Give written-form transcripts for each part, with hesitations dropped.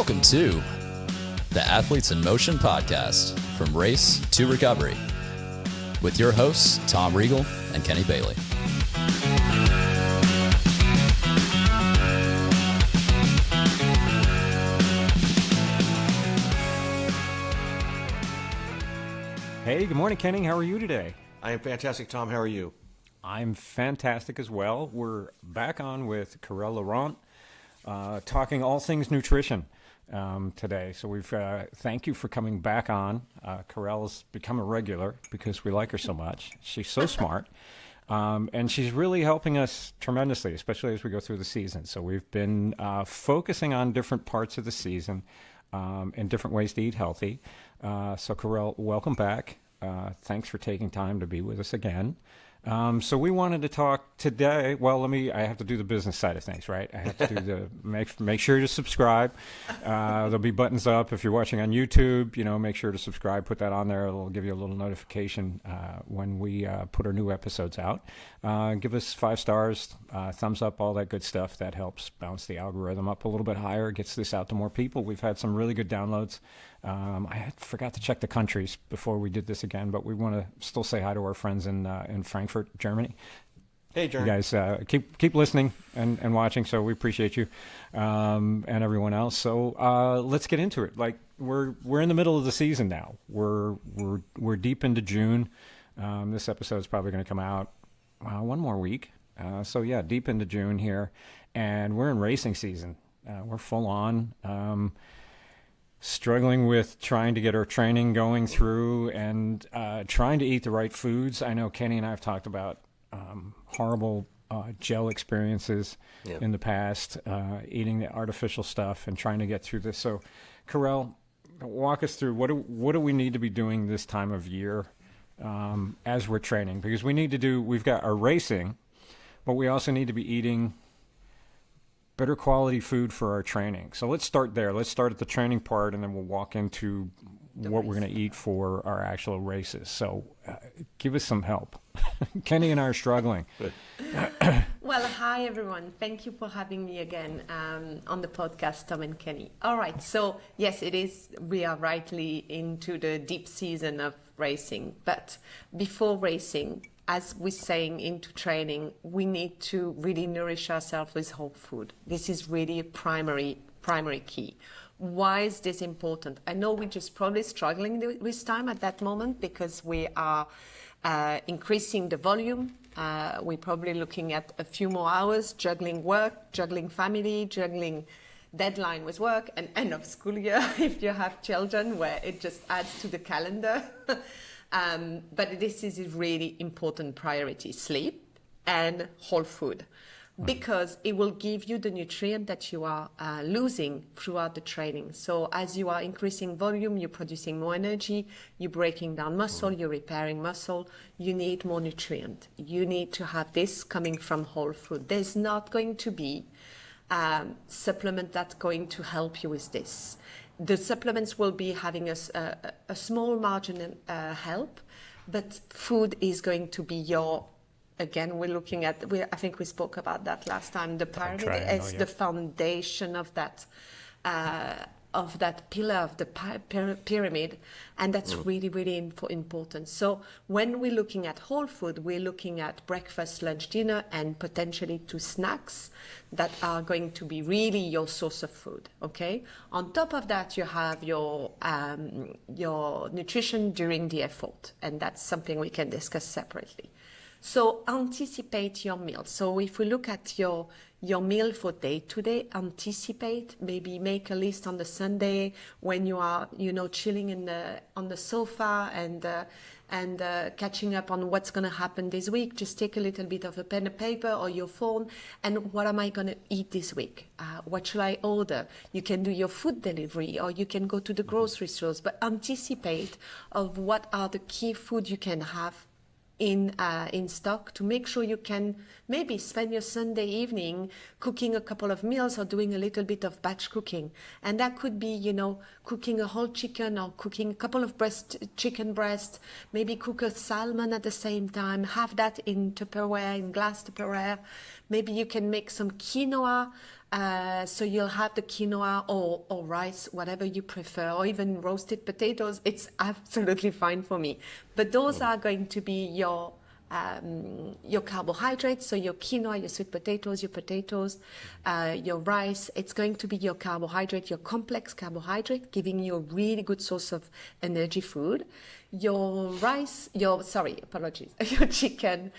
Welcome to the Athletes in Motion podcast, from race to recovery, with your hosts, Tom Riegel and Kenny Bailey. Hey, good morning, Kenny. How are you today? I am fantastic, Tom. How are you? I'm fantastic as well. We're back on with Karelle Laurent, talking all things nutrition today. So we've thank you for coming back on. Karelle's become a regular because we like her so much. She's so smart. And she's really helping us tremendously, especially as we go through the season. So we've been focusing on different parts of the season and different ways to eat healthy. So Karelle, welcome back. Thanks for taking time to be with us again. So we wanted to talk today. Well, I have to do the business side of things, right? I have to do make sure to subscribe. There'll be buttons up if you're watching on YouTube. Make sure to subscribe. Put that on there. It'll give you a little notification when we put our new episodes out. Give us 5 stars, thumbs up, all that good stuff. That helps bounce the algorithm up a little bit higher. Gets this out to more people. We've had some really good downloads. I forgot to check the countries before we did this again, but we want to still say hi to our friends in Frankfurt, Germany. Hey, Germany. You guys keep listening and watching, so we appreciate you and everyone else. So let's get into it. Like we're in the middle of the season now. We're deep into June. This episode is probably going to come out one more week. So yeah, deep into June here, and we're in racing season. We're full on. Struggling with trying to get our training going through and trying to eat the right foods. I know Kenny and I have talked about horrible gel experiences in the past, eating the artificial stuff and trying to get through this. So, Karelle, walk us through what do we need to be doing this time of year as we're training? Because we've got our racing, but we also need to be eating better quality food for our training. So let's start there. Let's start at the training part, and then we'll walk into what we're going to eat for our actual races. So give us some help. Kenny and I are struggling. Well, hi, everyone. Thank you for having me again on the podcast, Tom and Kenny. All right. So, yes, it is. We are rightly into the deep season of racing. But before racing, as we're saying into training, we need to really nourish ourselves with whole food. This is really a primary key. Why is this important? I know we're just probably struggling with time at that moment because we are increasing the volume. We're probably looking at a few more hours, juggling work, juggling family, juggling deadline with work, and end of school year if you have children, where it just adds to the calendar. But this is a really important priority, sleep and whole food, because it will give you the nutrient that you are losing throughout the training. So as you are increasing volume, you're producing more energy, you're breaking down muscle, you're repairing muscle, you need more nutrient. You need to have this coming from whole food. There's not going to be supplement that's going to help you with this. The supplements will be having a small margin help, but food is going to be again, we're looking at, I think we spoke about that last time, the pyramid is the foundation of that pillar of the pyramid, and that's really, really important. So when we're looking at whole food, we're looking at breakfast, lunch, dinner, and potentially 2 snacks that are going to be really your source of food, okay? On top of that, you have your nutrition during the effort, and that's something we can discuss separately. So anticipate your meal. So if we look at your meal for day to day, anticipate, maybe make a list on the Sunday when you are, chilling on the sofa and catching up on what's going to happen this week. Just take a little bit of a pen and paper or your phone, and what am I going to eat this week? What should I order? You can do your food delivery, or you can go to the grocery stores, but anticipate of what are the key food you can have in stock, to make sure you can maybe spend your Sunday evening cooking a couple of meals or doing a little bit of batch cooking. And that could be, cooking a whole chicken or cooking a couple of chicken breasts, maybe cook a salmon at the same time, have that in Tupperware, in glass Tupperware. Maybe you can make some quinoa So you'll have the quinoa or rice, whatever you prefer, or even roasted potatoes. It's absolutely fine for me. But those are going to be your carbohydrates. So your quinoa, your sweet potatoes, your rice. It's going to be your carbohydrate, your complex carbohydrate, giving you a really good source of energy food. Your rice, your chicken,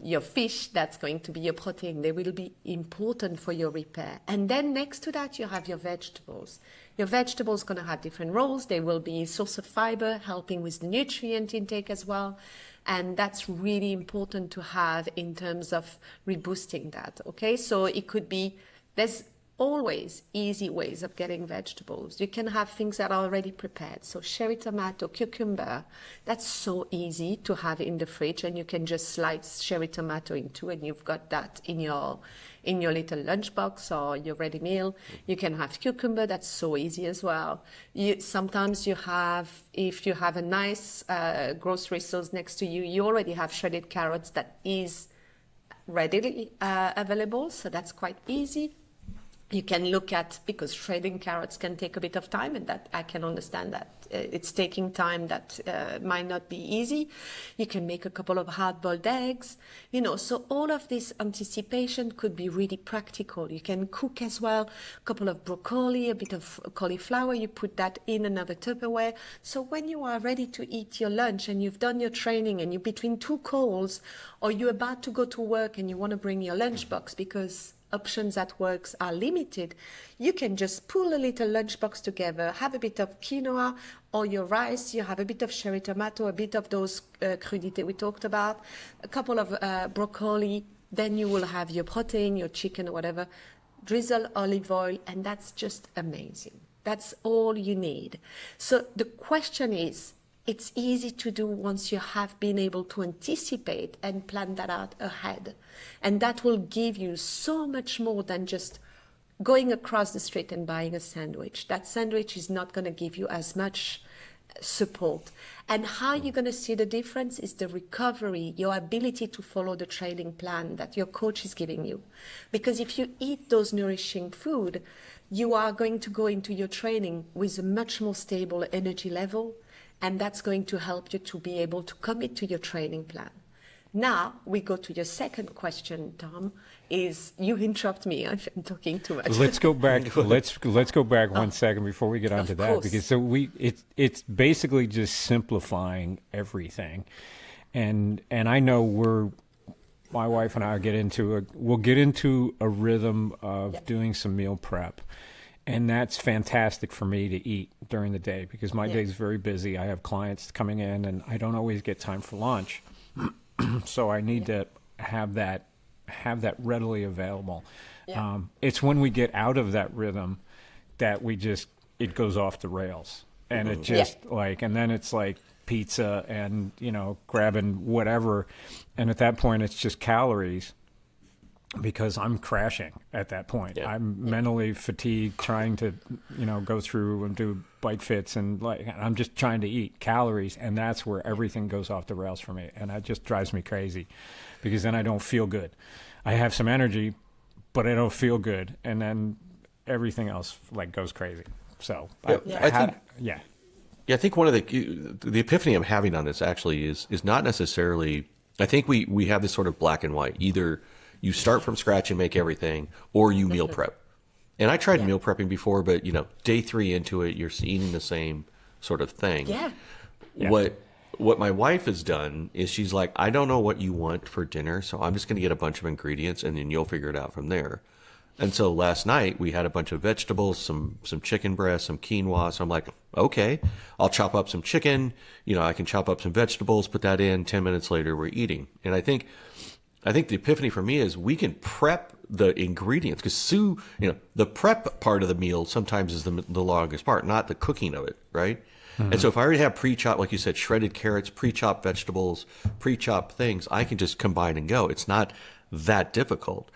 your fish, that's going to be your protein. They will be important for your repair. And then next to that, you have your vegetables. Your vegetables going to have different roles. They will be a source of fiber, helping with the nutrient intake as well. And that's really important to have in terms of reboosting that, okay? So it could be, there's always easy ways of getting vegetables. You can have things that are already prepared. So cherry tomato, cucumber, that's so easy to have in the fridge, and you can just slice cherry tomato in two, and you've got that in your little lunchbox or your ready meal. You can have cucumber, that's so easy as well. Sometimes if you have a nice grocery store next to you, you already have shredded carrots that is readily available, so that's quite easy. You can look at, because shredding carrots can take a bit of time, and that I can understand that it's taking time, that might not be easy. You can make a couple of hard-boiled eggs, so all of this anticipation could be really practical. You can cook as well, a couple of broccoli, a bit of cauliflower, you put that in another Tupperware. So when you are ready to eat your lunch and you've done your training and you're between two calls, or you're about to go to work and you want to bring your lunchbox because options at work are limited, you can just pull a little lunchbox together, have a bit of quinoa or your rice, you have a bit of cherry tomato, a bit of those crudités we talked about, a couple of broccoli, then you will have your protein, your chicken or whatever, drizzle olive oil, and that's just amazing. That's all you need. So the question is, it's easy to do once you have been able to anticipate and plan that out ahead. And that will give you so much more than just going across the street and buying a sandwich. That sandwich is not going to give you as much support. And how you're going to see the difference is the recovery, your ability to follow the training plan that your coach is giving you. Because if you eat those nourishing food, you are going to go into your training with a much more stable energy level. And that's going to help you to be able to commit to your training plan. Now we go to your second question, Tom. Is you interrupt me? I'm talking too much. Let's go back. let's go back 1 second before we get onto that, because it's basically just simplifying everything, and I know my wife and I we'll get into a rhythm of doing some meal prep. And that's fantastic for me to eat during the day, because my day is very busy. I have clients coming in and I don't always get time for lunch. So I need to have that readily available. Yeah. It's when we get out of that rhythm that it goes off the rails. And it just and then it's like pizza and, grabbing whatever. And at that point it's just calories. Because I'm crashing at that point. Yeah. I'm mentally fatigued, trying to, go through and do bike fits, and I'm just trying to eat calories, and that's where everything goes off the rails for me, and that just drives me crazy, because then I don't feel good. I have some energy, but I don't feel good, and then everything else goes crazy. So I think one of the epiphany I'm having on this actually is not necessarily. I think we have this sort of black and white. Either you start from scratch and make everything, or you meal prep. And I tried meal prepping before, but day 3 into it, you're eating the same sort of thing. Yeah. What my wife has done is she's like, I don't know what you want for dinner, so I'm just going to get a bunch of ingredients, and then you'll figure it out from there. And so last night we had a bunch of vegetables, some chicken breast, some quinoa. So I'm like, okay, I'll chop up some chicken. I can chop up some vegetables, put that in. 10 minutes later, we're eating. And I think the epiphany for me is we can prep the ingredients, because the prep part of the meal sometimes is the longest part, not the cooking of it, right? Mm-hmm. And so if I already have pre-chopped, like you said, shredded carrots, pre-chopped vegetables, pre-chopped things, I can just combine and go. It's not that difficult.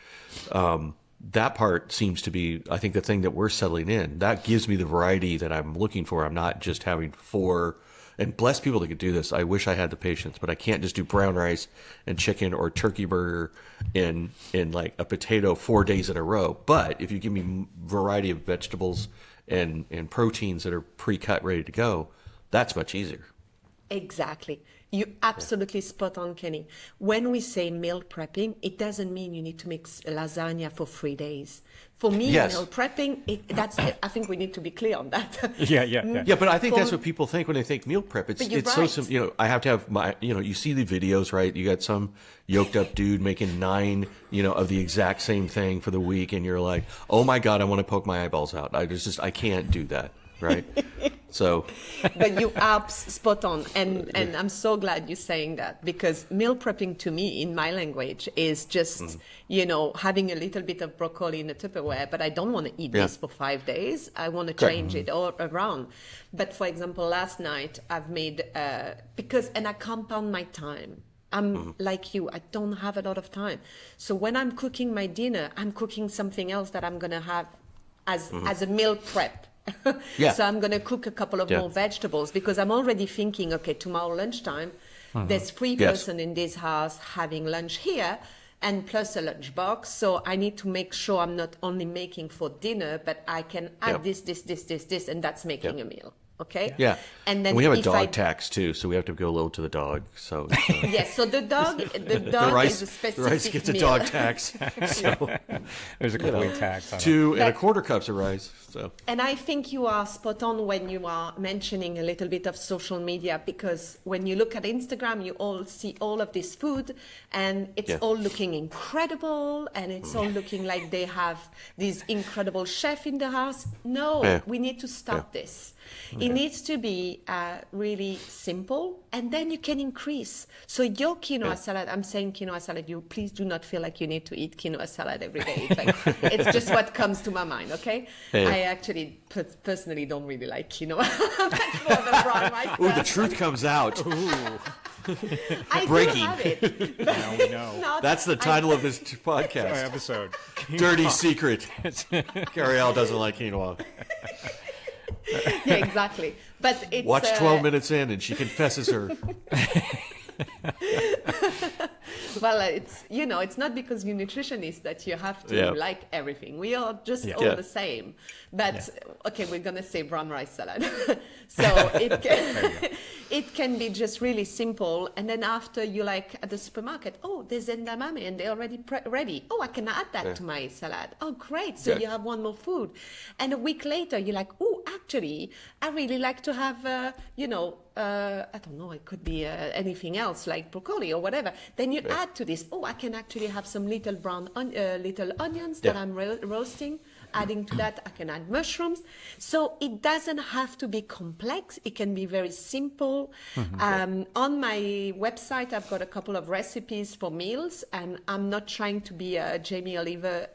That part seems to be, I think, the thing that we're settling in. That gives me the variety that I'm looking for. I'm not just having 4 and bless people that could do this. I wish I had the patience, but I can't just do brown rice and chicken or turkey burger in like a potato 4 days in a row. But if you give me variety of vegetables and proteins that are pre-cut, ready to go, that's much easier. Exactly. You absolutely spot on, Kenny. When we say meal prepping, it doesn't mean you need to make lasagna for 3 days. For me, meal prepping, I think we need to be clear on that. Yeah, but I think that's what people think when they think meal prep. It's right. so simple. You know, I have to have my, you know, you see the videos, right? You got some yoked up dude making 9, you know, of the exact same thing for the week. And you're like, oh my God, I want to poke my eyeballs out. I can't do that. Right. So, but you are spot on, and I'm so glad you're saying that, because meal prepping to me, in my language, is just you know, having a little bit of broccoli in a Tupperware, but I don't want to eat this for 5 days. I want to change it all around. But for example, last night I've made and I compound my time. I'm like you, I don't have a lot of time. So when I'm cooking my dinner, I'm cooking something else that I'm gonna have as a meal prep. So I'm going to cook a couple of more vegetables, because I'm already thinking, okay, tomorrow lunchtime, there's 3 person in this house having lunch here, and plus a lunch box. So I need to make sure I'm not only making for dinner, but I can add this, and that's making a meal. Okay. Yeah. And then we have a dog tax too, so we have to go a little to the dog. So yes. So the dog rice, is a specific the rice gets meal. a dog tax. So there's a complete tax on 2 1/4 cups of rice. So. And I think you are spot on when you are mentioning a little bit of social media, because when you look at Instagram, you all see all of this food, and it's all looking incredible, and it's all looking like they have this incredible chef in the house. No, we need to stop this. It needs to be really simple, and then you can increase. So your quinoa salad, I'm saying quinoa salad, you please do not feel like you need to eat quinoa salad every day. It's just what comes to my mind, okay? I actually personally don't really like quinoa. Ooh, the truth comes out. I Breaking. do have it. Now we know. That's the title of this podcast. Episode. Dirty secret. Karelle doesn't like quinoa. Yeah, exactly. But it's Watch 12 minutes in, and she confesses her. Well, it's not because you're nutritionist that you have to like everything. We are just all the same. But okay, we're gonna say brown rice salad. So it can be just really simple. And then after you like at the supermarket, oh, there's edamame and they're already ready. Oh, I can add that to my salad. Oh, great! So you have one more food. And a week later, you're like, oh, actually, I really like to have, I don't know, it could be anything else like broccoli or whatever. Then you add to this, oh, I can actually have some little little onions that I'm roasting. Adding to that, I can add mushrooms. So it doesn't have to be complex. It can be very simple. On my website, I've got a couple of recipes for meals, and I'm not trying to be a Jamie Oliver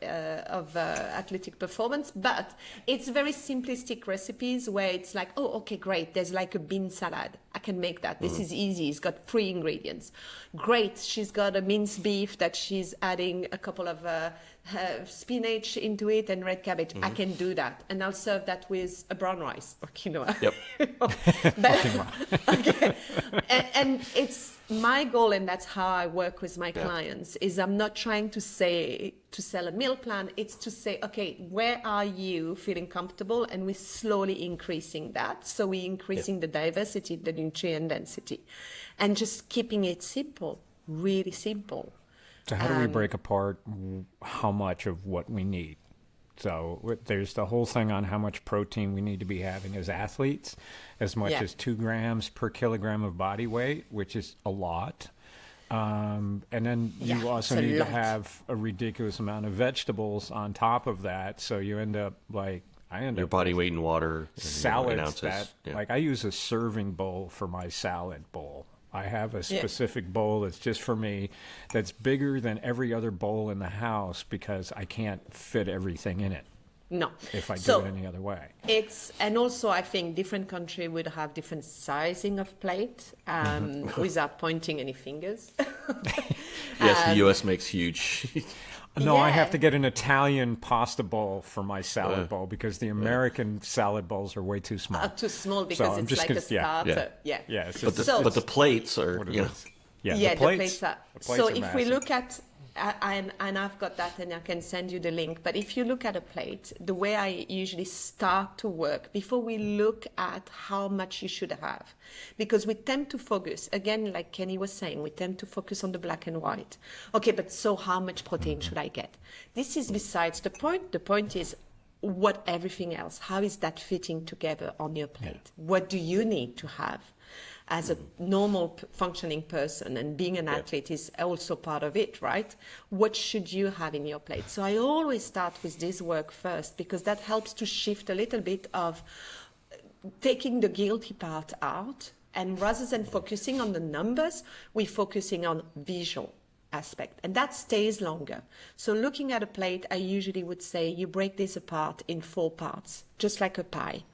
of athletic performance, but it's very simplistic recipes where it's like, oh, okay, great. There's like a bean salad. I can make that. This is easy. It's got 3 ingredients. Great. She's got a minced beef that she's adding a couple of spinach into it and red cabbage. I can do that, and I'll serve that with a brown rice or quinoa. Okay. And it's my goal, and that's how I work with my clients, is I'm not trying to sell a meal plan. It's to say, okay, where are you feeling comfortable? And we're slowly increasing that. So we're increasing the diversity, the nutrient density, and just keeping it simple, really simple. So how do we break apart how much of what we need? So there's the whole thing on how much protein we need to be having as athletes, as much as 2 grams per kilogram of body weight, which is a lot. And then you also need to have a ridiculous amount of vegetables on top of that. So you end up like, your body weight in water, salads like I use a serving bowl for my salad bowl. I have a specific bowl that's just for me, that's bigger than every other bowl in the house, because I can't fit everything in it. No. If I do it any other way. And also I think different country would have different sizing of plate, without pointing any fingers. Yes, the U.S. makes huge. No, I have Yeah. to get an Italian pasta bowl for my salad bowl because the American salad bowls are way too small. Too small So because I'm it's just like gonna- a starter. Yeah. Yeah, it's But just, the plates are, what it you know. is. Yeah, Yeah, the plates are. the plates So are if we massive. look at, and I've got that and I can send you the link, but if you look at a plate, the way I usually start to work, before we look at how much you should have, because we tend to focus, again, like Kenny was saying, we tend to focus on the black and white. Okay, but so how much protein should I get? This is besides the point. The point is, what everything else, how is that fitting together on your plate? What do you need to have as a normal functioning person? And being an athlete is also part of it, right? What should you have in your plate? So I always start with this work first, because that helps to shift a little bit of taking the guilty part out, and rather than focusing on the numbers, we're focusing on visual aspect, and that stays longer. So looking at a plate, I usually would say you break this apart in 4 parts, just like a pie.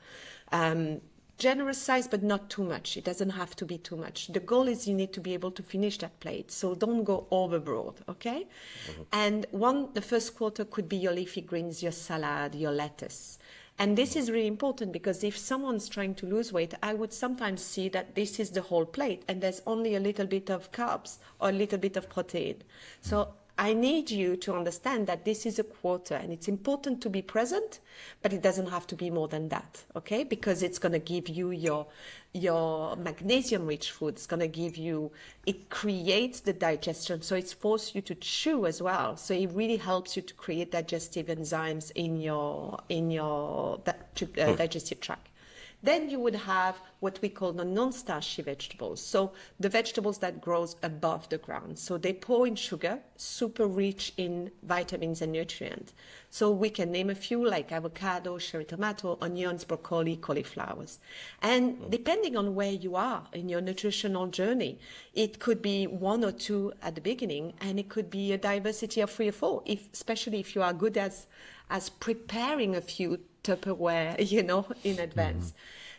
Generous size, but not too much. It doesn't have to be too much. The goal is you need to be able to finish that plate, so don't go overboard, okay? And the first quarter could be your leafy greens, your salad, your lettuce. And this is really important, because if someone's trying to lose weight, I would sometimes see that this is the whole plate and there's only a little bit of carbs or a little bit of protein. So I need you to understand that this is a quarter, and it's important to be present, but it doesn't have to be more than that, okay? Because it's going to give you your magnesium-rich food. It's going to give you, it creates the digestion, so it's forced you to chew as well. So it really helps you to create digestive enzymes in your digestive tract. Then you would have what we call the non-starchy vegetables. So the vegetables that grows above the ground. So they pour in sugar, super rich in vitamins and nutrients. So we can name a few, like avocado, cherry tomato, onions, broccoli, cauliflowers. And depending on where you are in your nutritional journey, it could be 1 or 2 at the beginning, and it could be a diversity of 3 or 4, especially if you are good as preparing a few Tupperware, in advance.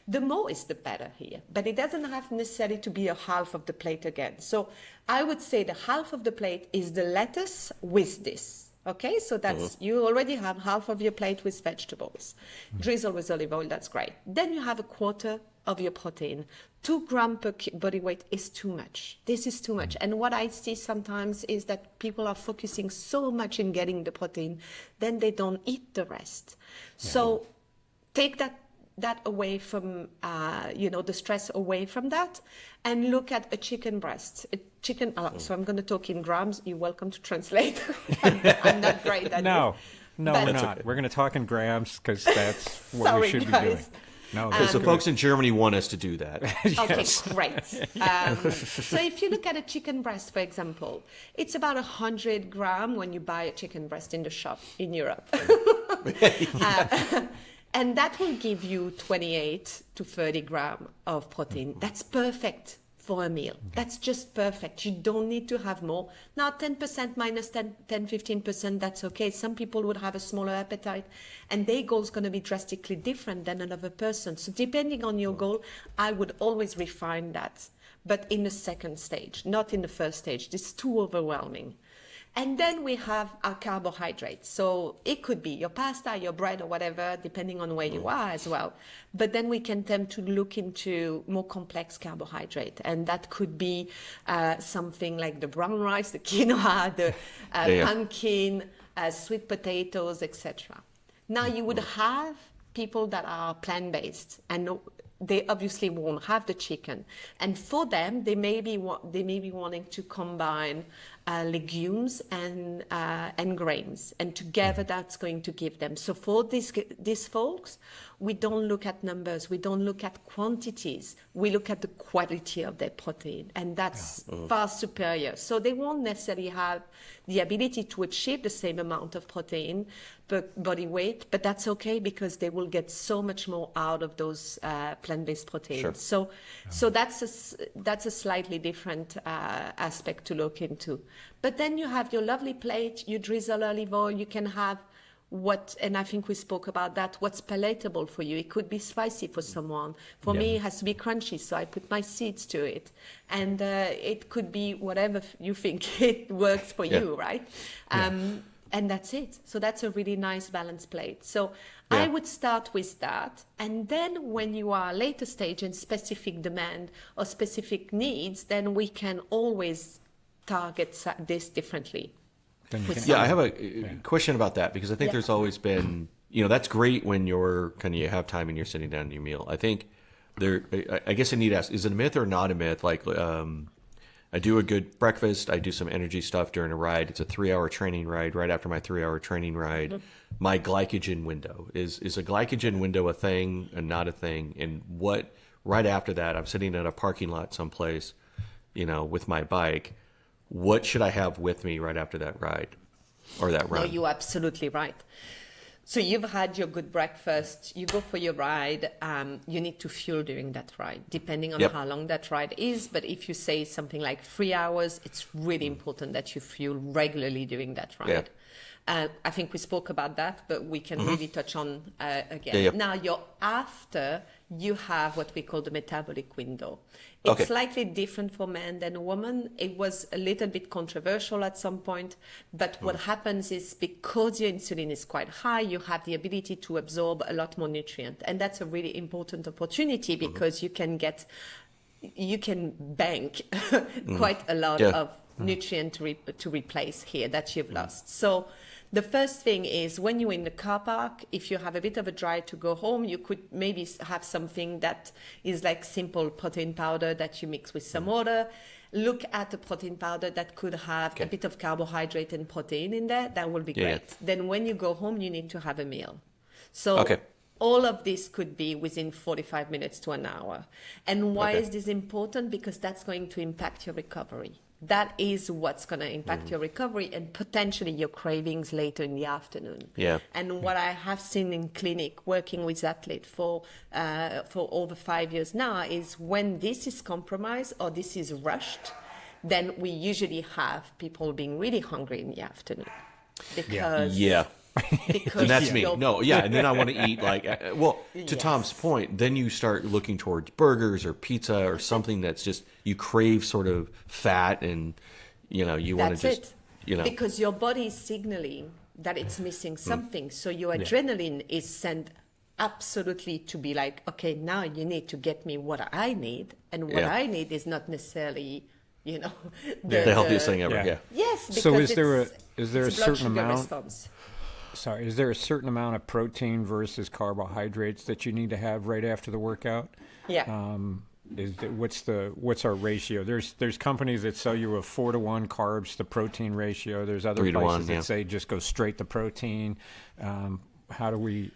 The more is the better here, but it doesn't have necessarily to be a half of the plate again. So I would say the half of the plate is the lettuce with this. Okay, so that's, you already have half of your plate with vegetables. Drizzle with olive oil, that's great. Then you have a quarter of your protein. 2 grams per body weight is too much. This is too much. And what I see sometimes is that people are focusing so much in getting the protein, then they don't eat the rest. So take that away from, the stress away from that, and look at a chicken breast. So I'm going to talk in grams. You're welcome to translate. I'm not great at No, this. we're not. We're going to talk in grams because that's what Sorry, we should guys. be doing. No, So that's good. folks in Germany want us to do that. Okay, great. So if you look at a chicken breast, for example, it's about 100 grams when you buy a chicken breast in the shop in Europe. And that will give you 28 to 30 grams of protein. That's perfect for a meal. That's just perfect. You don't need to have more. Now, 10% minus 10, 15%, that's okay. Some people would have a smaller appetite, and their goal is going to be drastically different than another person. So depending on your goal, I would always refine that, but in the second stage, not in the first stage. This is too overwhelming. And then we have our carbohydrates. So it could be your pasta, your bread, or whatever, depending on where you are as well. But then we can tend to look into more complex carbohydrate. And that could be something like the brown rice, the quinoa, the pumpkin, sweet potatoes, etc. Now you would have people that are plant-based, and they obviously won't have the chicken. And for them, they may be wanting to combine legumes and grains, and together that's going to give them. So for these folks, we don't look at numbers, we don't look at quantities, we look at the quality of their protein, and that's far superior. So they won't necessarily have the ability to achieve the same amount of protein per body weight, but that's okay, because they will get so much more out of those plant-based proteins. Sure. So that's a slightly different aspect to look into. But then you have your lovely plate, you drizzle olive oil, you can have and I think we spoke about that, what's palatable for you. It could be spicy for someone. For me, it has to be crunchy, so I put my seeds to it. And it could be whatever you think it works for you, right? And that's it. So that's a really nice balanced plate. So I would start with that. And then when you are later stage and specific demand or specific needs, then we can always target this differently. Yeah, I have a question about that, because I think there's always been, that's great when you have time and you're sitting down to your meal. I think I guess I need to ask, is it a myth or not a myth? Like, I do a good breakfast, I do some energy stuff during a ride. It's a 3-hour training ride. Right after my 3-hour training ride, my glycogen window is a glycogen window a thing and not a thing? And what, right after that, I'm sitting in a parking lot someplace, with my bike. What should I have with me right after that ride or that run? No, you're absolutely right. So you've had your good breakfast, you go for your ride, you need to fuel during that ride, depending on how long that ride is. But if you say something like 3 hours, it's really important that you fuel regularly during that ride. I think we spoke about that, but we can really touch on again. Now, after you have what we call the metabolic window. It's slightly different for men than women. It was a little bit controversial at some point, but what happens is because your insulin is quite high, you have the ability to absorb a lot more nutrient. And that's a really important opportunity because you can bank quite a lot of nutrient to replace here that you've lost. So the first thing is when you're in the car park, if you have a bit of a drive to go home, you could maybe have something that is like simple protein powder that you mix with some water. Look at a protein powder that could have a bit of carbohydrate and protein in there. That will be great. Then when you go home, you need to have a meal. So all of this could be within 45 minutes to an hour. And why is this important? Because that's going to impact your recovery. That is what's going to impact your recovery and potentially your cravings later in the afternoon. And what I have seen in clinic working with athletes for over 5 years now is when this is compromised or this is rushed, then we usually have people being really hungry in the afternoon. Because and that's me. And then I want to eat to Tom's point, then you start looking towards burgers or pizza or something that's just, you crave sort of fat and, you want to just, Because your body is signaling that it's missing something. So your adrenaline is sent absolutely to be like, okay, now you need to get me what I need. And what I need is not necessarily, the healthiest thing ever. Yes. Because so is there a certain amount? Response. Sorry, is there a certain amount of protein versus carbohydrates that you need to have right after the workout? What's our ratio? There's companies that sell you a 4-to-1 carbs to protein ratio. There's other places that say just go straight to protein. How do we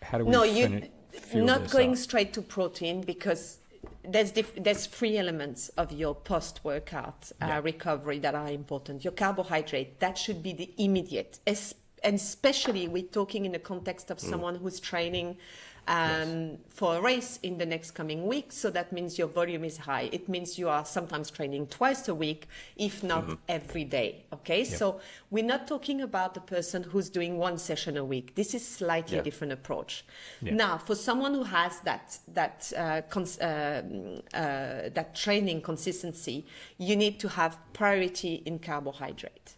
not going straight to protein because there's 3 elements of your post-workout recovery that are important. Your carbohydrate, that should be the immediate, and especially we're talking in the context of someone who's training for a race in the next coming week. So that means your volume is high. It means you are sometimes training twice a week, if not every day. Okay, so we're not talking about the person who's doing 1 session a week. This is slightly different approach. Now, for someone who has that training consistency, you need to have priority in carbohydrate.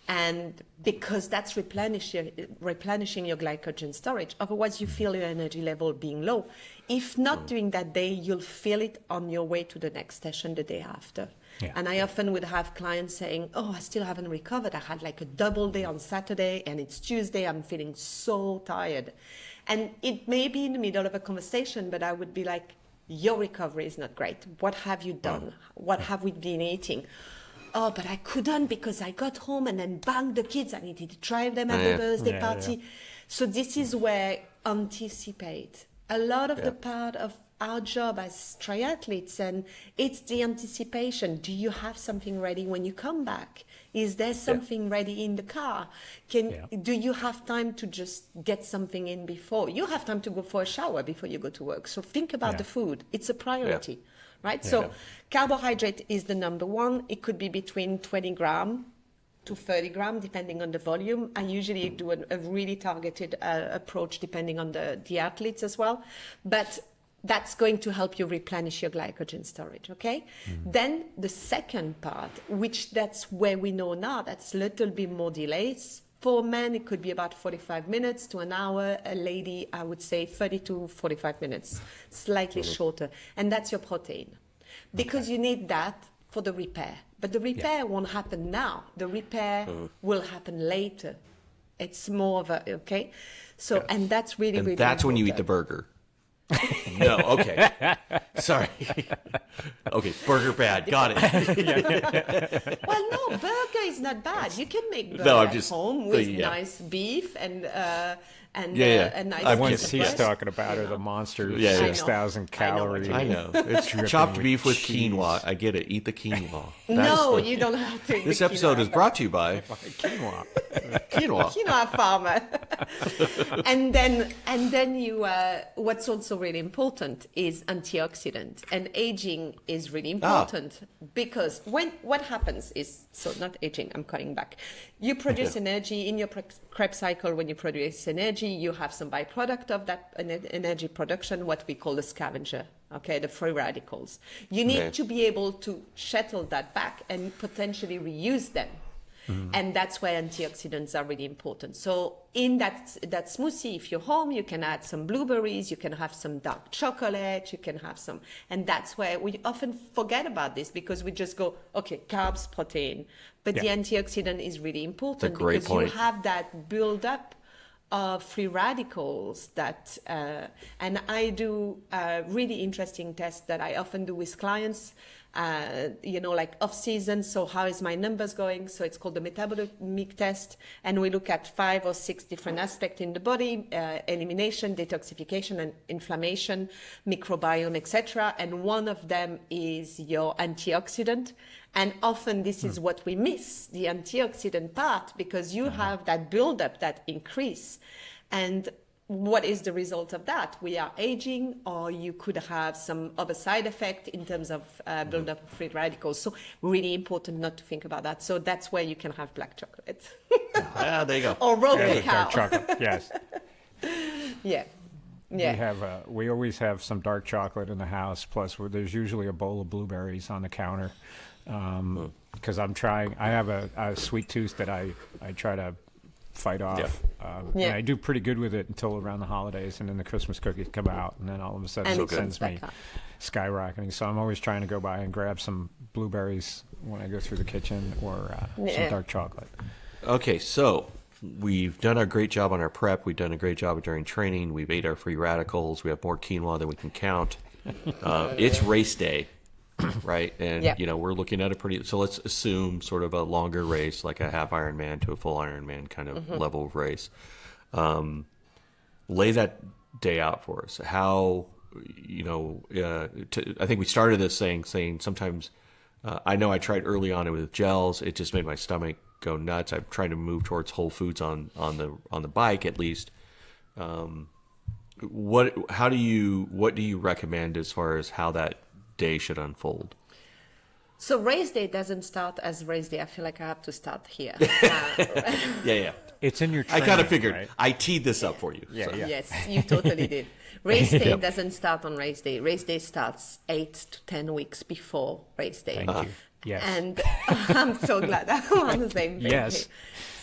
And because that's replenishing your glycogen storage. Otherwise, you feel your energy level being low. If not during that day, you'll feel it on your way to the next session the day after. And I often would have clients saying, I still haven't recovered. I had like a double day on Saturday and it's Tuesday. I'm feeling so tired. And it may be in the middle of a conversation, but I would be like, your recovery is not great. What have you done? What have we been eating? Oh, but I couldn't because I got home and then bang, the kids, I needed to drive them at the birthday party. So this is where anticipate. A lot of the part of our job as triathletes, and it's the anticipation. Do you have something ready when you come back? Is there something ready in the car? Do you have time to just get something in before? You have time to go for a shower before you go to work. So think about the food. It's a priority. Right? So carbohydrate is the number one. It could be between 20 grams to 30 grams, depending on the volume. I usually do a really targeted approach depending on the athletes as well. But that's going to help you replenish your glycogen storage, okay? Then the second part, which that's where we know now, that's a little bit more delays. For men, it could be about 45 minutes to an hour. A lady, I would say 30 to 45 minutes, slightly shorter. And that's your protein. Because you need that for the repair. But the repair won't happen now. The repair will happen later. It's more of a, okay? So, and that's really, And really that's when you eat the important. burger. No, okay. Sorry. Okay, burger bad. Got it. Well, no, burger is not bad. You can make burger I'm at just home with thinking, nice beef and a nice I'm Once piece of he's breast. talking about it, the monster Yeah, yeah. 6,000 I know. calorie. I know. It's Dripping chopped with beef with cheese. quinoa. I get it. Eat the quinoa. No, That's the- you don't have to. eat This the episode quinoa. is brought to you by Quinoa. quinoa. Quinoa farmer. and then you what's also really important is antioxidant, and aging is really important because what happens is, so not aging, I'm cutting back, you produce energy in your Krebs cycle. When you produce energy, you have some byproduct of that energy production, what we call the scavenger, okay, the free radicals. You need to be able to shuttle that back and potentially reuse them. And that's why antioxidants are really important. So in that smoothie, if you're home, you can add some blueberries, you can have some dark chocolate, you can have some, and that's where we often forget about this because we just go, okay, carbs, protein. But the antioxidant is really important That's a great because point. you have that build up of free radicals that, and I do really interesting tests that I often do with clients, like off season. So how is my numbers going? So it's called the metabolomic test. And we look at 5 or 6 different aspects in the body, elimination, detoxification, and inflammation, microbiome, etc. And one of them is your antioxidant. And often this is what we miss, the antioxidant part, because you have that buildup, that increase. And what is the result of that? We are aging, or you could have some other side effect in terms of buildup of free radicals. So really important not to think about that. So that's where you can have black chocolate. There you go. Or raw Dark cacao. chocolate, yes. Yeah. We have we always have some dark chocolate in the house. Plus, there's usually a bowl of blueberries on the counter because I have a sweet tooth that I try to fight off. And I do pretty good with it until around the holidays, and then the Christmas cookies come out, and then all of a sudden it sends me skyrocketing. So I'm always trying to go by and grab some blueberries when I go through the kitchen, or some dark chocolate. Okay, so we've done a great job on our prep. We've done a great job during training. We've ate our free radicals. We have more quinoa than we can count. It's race day, right? And, we're looking at so let's assume sort of a longer race, like a half Ironman to a full Ironman kind of level of race. Lay that day out for us. How, I think we started this saying sometimes, I know I tried early on with gels. It just made my stomach go nuts. I'm trying to move towards whole foods on the bike at least. What do you recommend as far as how that day should unfold? So race day doesn't start as race day. I feel like I have to start here. Yeah. It's in your I training, kind of figured. right? I teed this up for you. Yeah, so. yeah. Yes, you totally did. Race day doesn't start on race day. Race day starts 8 to 10 weeks before race day. Thank you. Yes. And I'm so glad I'm on the same page. Yes.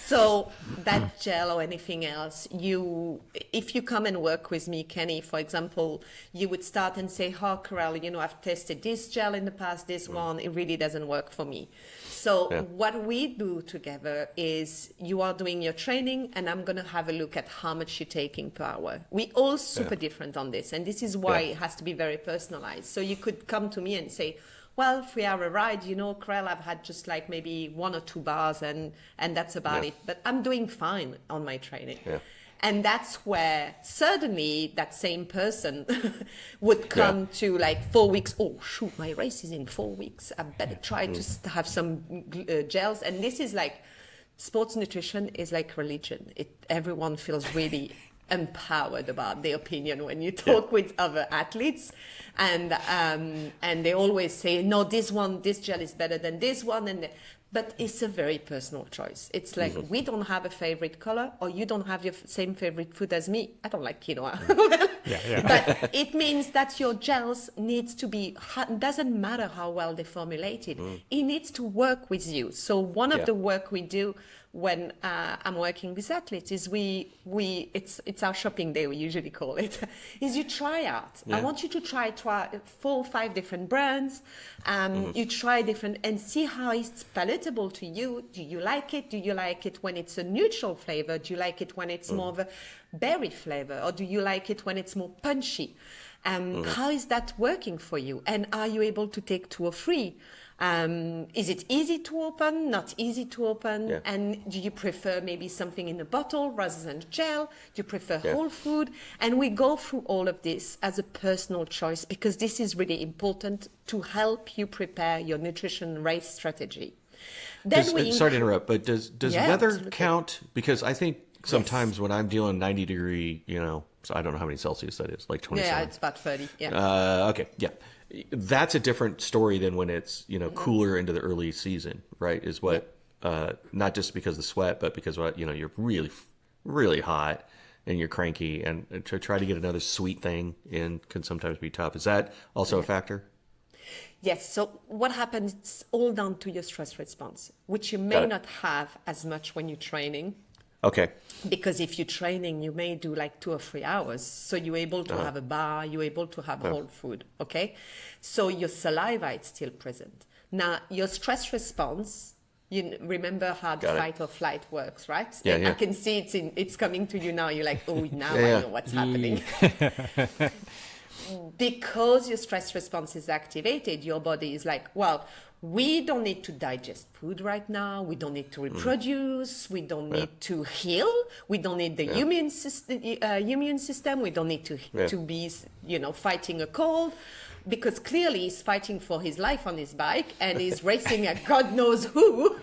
So that gel or anything else, if you come and work with me, Kenny, for example, you would start and say, oh, Karelle, I've tested this gel in the past, this one, it really doesn't work for me. So what we do together is you are doing your training and I'm going to have a look at how much you're taking per hour. We all super different on this. And this is why it has to be very personalized. So you could come to me and say, well, 3-hour ride, Karelle, I've had just like maybe 1 or 2 bars and that's about it. But I'm doing fine on my training. Yeah. And that's where suddenly that same person would come to like 4 weeks. Oh, shoot, my race is in 4 weeks. I better try to have some gels. And this is like, sports nutrition is like religion. Everyone feels really empowered about their opinion when you talk with other athletes, and they always say, no, this gel is better than this one, But it's a very personal choice. It's like we don't have a favorite color, or you don't have your same favorite food as me. I don't like quinoa. But it means that your gels needs to be, doesn't matter how well they're formulated. It needs to work with you. So one of the work we do when I'm working with athletes is it's our shopping day, we usually call it, is you try out. I want you to try 4 or 5 different brands. You try different and see how it's palatable to you. Do you like it? Do you like it when it's a neutral flavor? Do you like it when it's more of a berry flavor? Or do you like it when it's more punchy? How is that working for you? And are you able to take 2 or 3? Is it easy to open, not easy to open? Yeah. And do you prefer maybe something in a bottle rather than gel? Do you prefer whole food? And we go through all of this as a personal choice, because this is really important to help you prepare your nutrition race strategy. Then Sorry to interrupt, but does weather absolutely. count? Because I think sometimes when I'm dealing 90 degree, so I don't know how many Celsius that is, like 27. Yeah, it's about 30. Yeah. Okay, yeah. That's a different story than when it's, cooler into the early season, right? Is what, not just because of the sweat, but because you're really, really hot and you're cranky, and to try to get another sweet thing in can sometimes be tough. Is that also a factor? Yes. So what happens, it's all down to your stress response, which you may not have as much when you're training. Okay. Because if you're training, you may do like 2 or 3 hours. So you're able to have a bar, you're able to have whole food, okay? So your saliva is still present. Now, your stress response, you remember how the fight or flight works, right? Yeah, and yeah. I can see it's coming to you now. You're like, oh, now I know what's happening. Because your stress response is activated, your body is like, well, we don't need to digest food right now. We don't need to reproduce. We don't need to heal. We don't need the immune system. We don't need to be, fighting a cold, because clearly he's fighting for his life on his bike and he's racing at God knows who.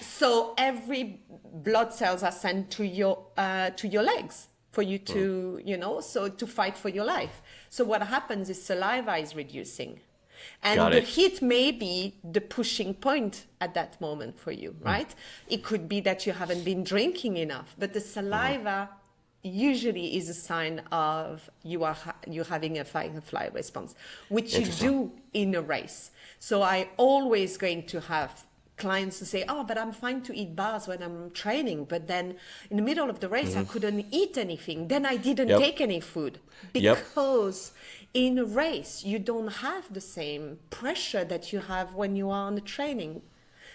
So every blood cells are sent to your legs for you to, so to fight for your life. So what happens is saliva is reducing. And the heat may be the pushing point at that moment for you, right? It could be that you haven't been drinking enough, but the saliva usually is a sign of you're having a fight or flight response, which you do in a race. So I always going to have clients who say, oh, but I'm fine to eat bars when I'm training, but then in the middle of the race, I couldn't eat anything. Then I didn't take any food, because in a race, you don't have the same pressure that you have when you are on the training.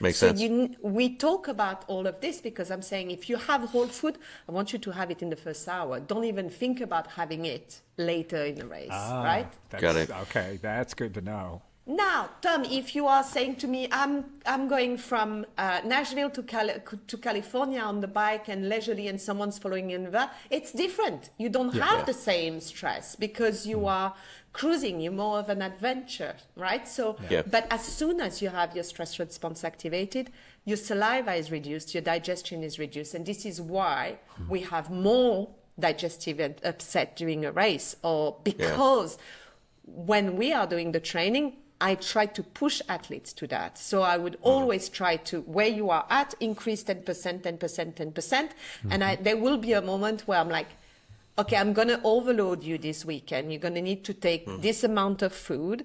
Makes sense. We talk about all of this because I'm saying, if you have whole food, I want you to have it in the first hour. Don't even think about having it later in the race, right? Got it. Okay, that's good to know. Now, Tom, if you are saying to me, I'm going from Nashville to California on the bike and leisurely, and someone's following in there, it's different. You don't have the same stress because you are cruising. You're more of an adventure, right? So, but as soon as you have your stress response activated, your saliva is reduced, your digestion is reduced, and this is why we have more digestive upset during a race, or because when we are doing the training, I try to push athletes to that. So I would always try to, where you are at, increase 10%, 10%, 10%. And there will be a moment where I'm like, okay, I'm going to overload you this weekend. You're going to need to take this amount of food.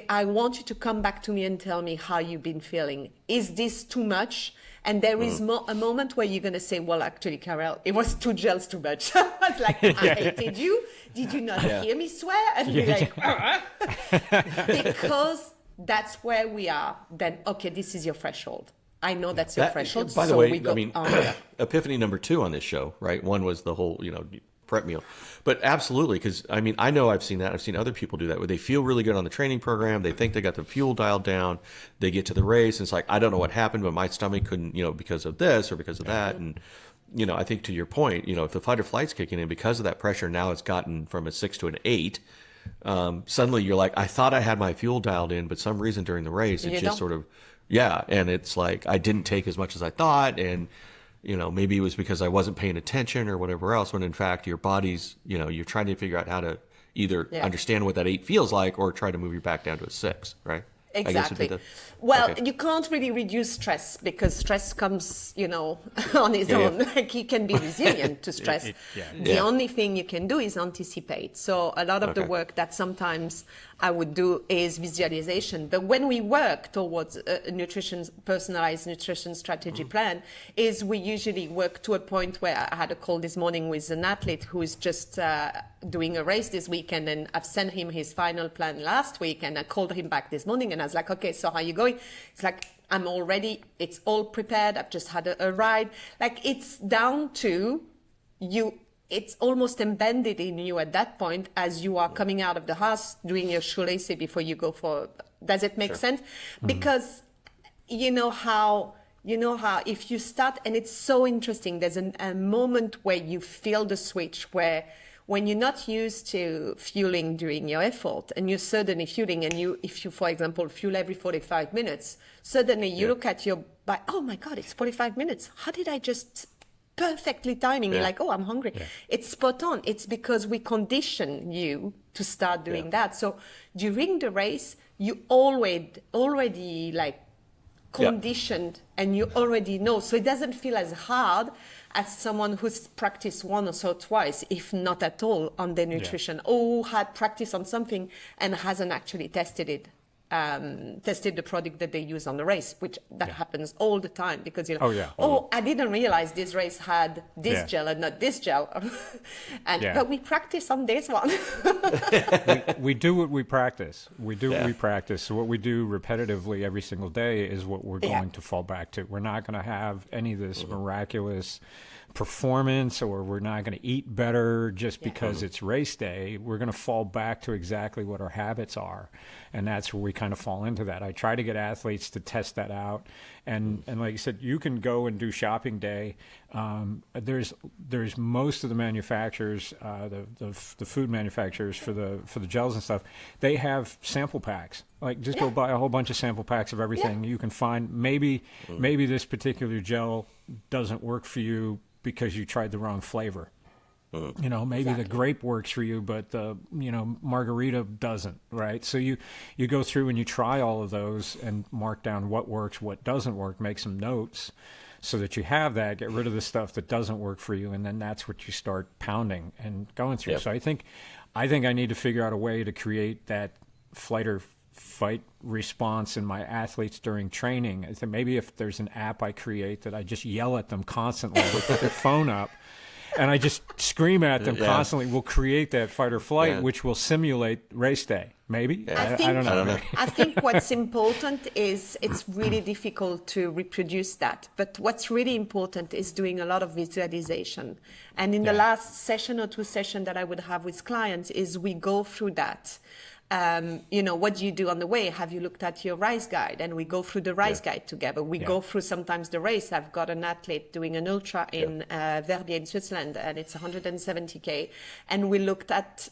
I want you to come back to me and tell me how you've been feeling. Is this too much? And there is a moment where you're going to say, well, actually, Karelle, it was 2 gels too much. I was like, I hated you. Did you not hear me swear? And be like, because that's where we are. Then, okay, this is your threshold. I know that's your threshold. By the so way, we go epiphany number 2 on this show, right? One was the whole, prep meal. But absolutely, because I know I've seen that. I've seen other people do that, where they feel really good on the training program. They think they got the fuel dialed down. They get to the race, and it's like, I don't know what happened, but my stomach couldn't, because of this or because of that. And, I think to your point, if the fight or flight's kicking in because of that pressure, now it's gotten from a 6 to an 8. Suddenly you're like, I thought I had my fuel dialed in, but some reason during the race, it just sort of, and it's like, I didn't take as much as I thought. And, maybe it was because I wasn't paying attention or whatever else, when in fact your body's, you're trying to figure out how to either understand what that 8 feels like or try to move you back down to a 6, right? I guess would be Exactly. the. Well, Okay. you can't really reduce stress because stress comes, on its Yeah, own. yeah. Like you can be resilient to stress. Yeah. The Yeah. only thing you can do is anticipate. So a lot of the Okay. work that sometimes I would do is visualization. But when we work towards a personalized nutrition strategy plan, is we usually work to a point where I had a call this morning with an athlete who is just doing a race this weekend, and I've sent him his final plan last week, and I called him back this morning and I was like, okay, so how are you going? It's like, I'm all ready. It's all prepared. I've just had a ride. Like it's down to you. It's almost embedded in you at that point as you are coming out of the house, doing your shoelace before you go for. Does it make sense? Because you know how if you start, and it's so interesting. There's a moment where you feel the switch where. When you're not used to fueling during your effort and you're suddenly fueling and if you, for example, fuel every 45 minutes, suddenly you look at your bike, oh my God, it's 45 minutes. How did I just perfectly timing? You're like, oh, I'm hungry. Yeah. It's spot on. It's because we condition you to start doing that. So during the race, you already like conditioned and you already know. So it doesn't feel as hard as someone who's practiced once or twice, if not at all, on their nutrition, or had practiced on something and hasn't actually tested the product that they use on the race, which happens all the time because you're like, I didn't realize this race had this gel and not this gel. But we practice on this one. we do what we practice. We do what we practice. So what we do repetitively every single day is what we're going to fall back to. We're not going to have any of this miraculous performance, or we're not going to eat better just because it's race day. We're going to fall back to exactly what our habits are, and that's where we kind of fall into that. I try to get athletes to test that out, and like you said, you can go and do shopping day. There's most of the manufacturers, the food manufacturers for the gels and stuff. They have sample packs. Like just go buy a whole bunch of sample packs of everything. You can find maybe this particular gel doesn't work for you because you tried the wrong flavor. Maybe the grape works for you, but the margarita doesn't, right? So you go through and you try all of those and mark down what works, what doesn't work, make some notes so that you have that, get rid of the stuff that doesn't work for you, and then that's what you start pounding and going through. So I think I need to figure out a way to create that flight or fight response in my athletes during training. I think maybe if there's an app I create that I just yell at them constantly with their phone up, and I just scream at them constantly, we'll create that fight or flight, which will simulate race day. Maybe? I don't know. I think what's important is it's really difficult to reproduce that. But what's really important is doing a lot of visualization. And in the last session or two sessions that I would have with clients is we go through that. What do you do on the way? Have you looked at your RISE guide? And we go through the RISE guide together. We go through sometimes the race. I've got an athlete doing an ultra in Verbier in Switzerland, and it's 170K. And we looked at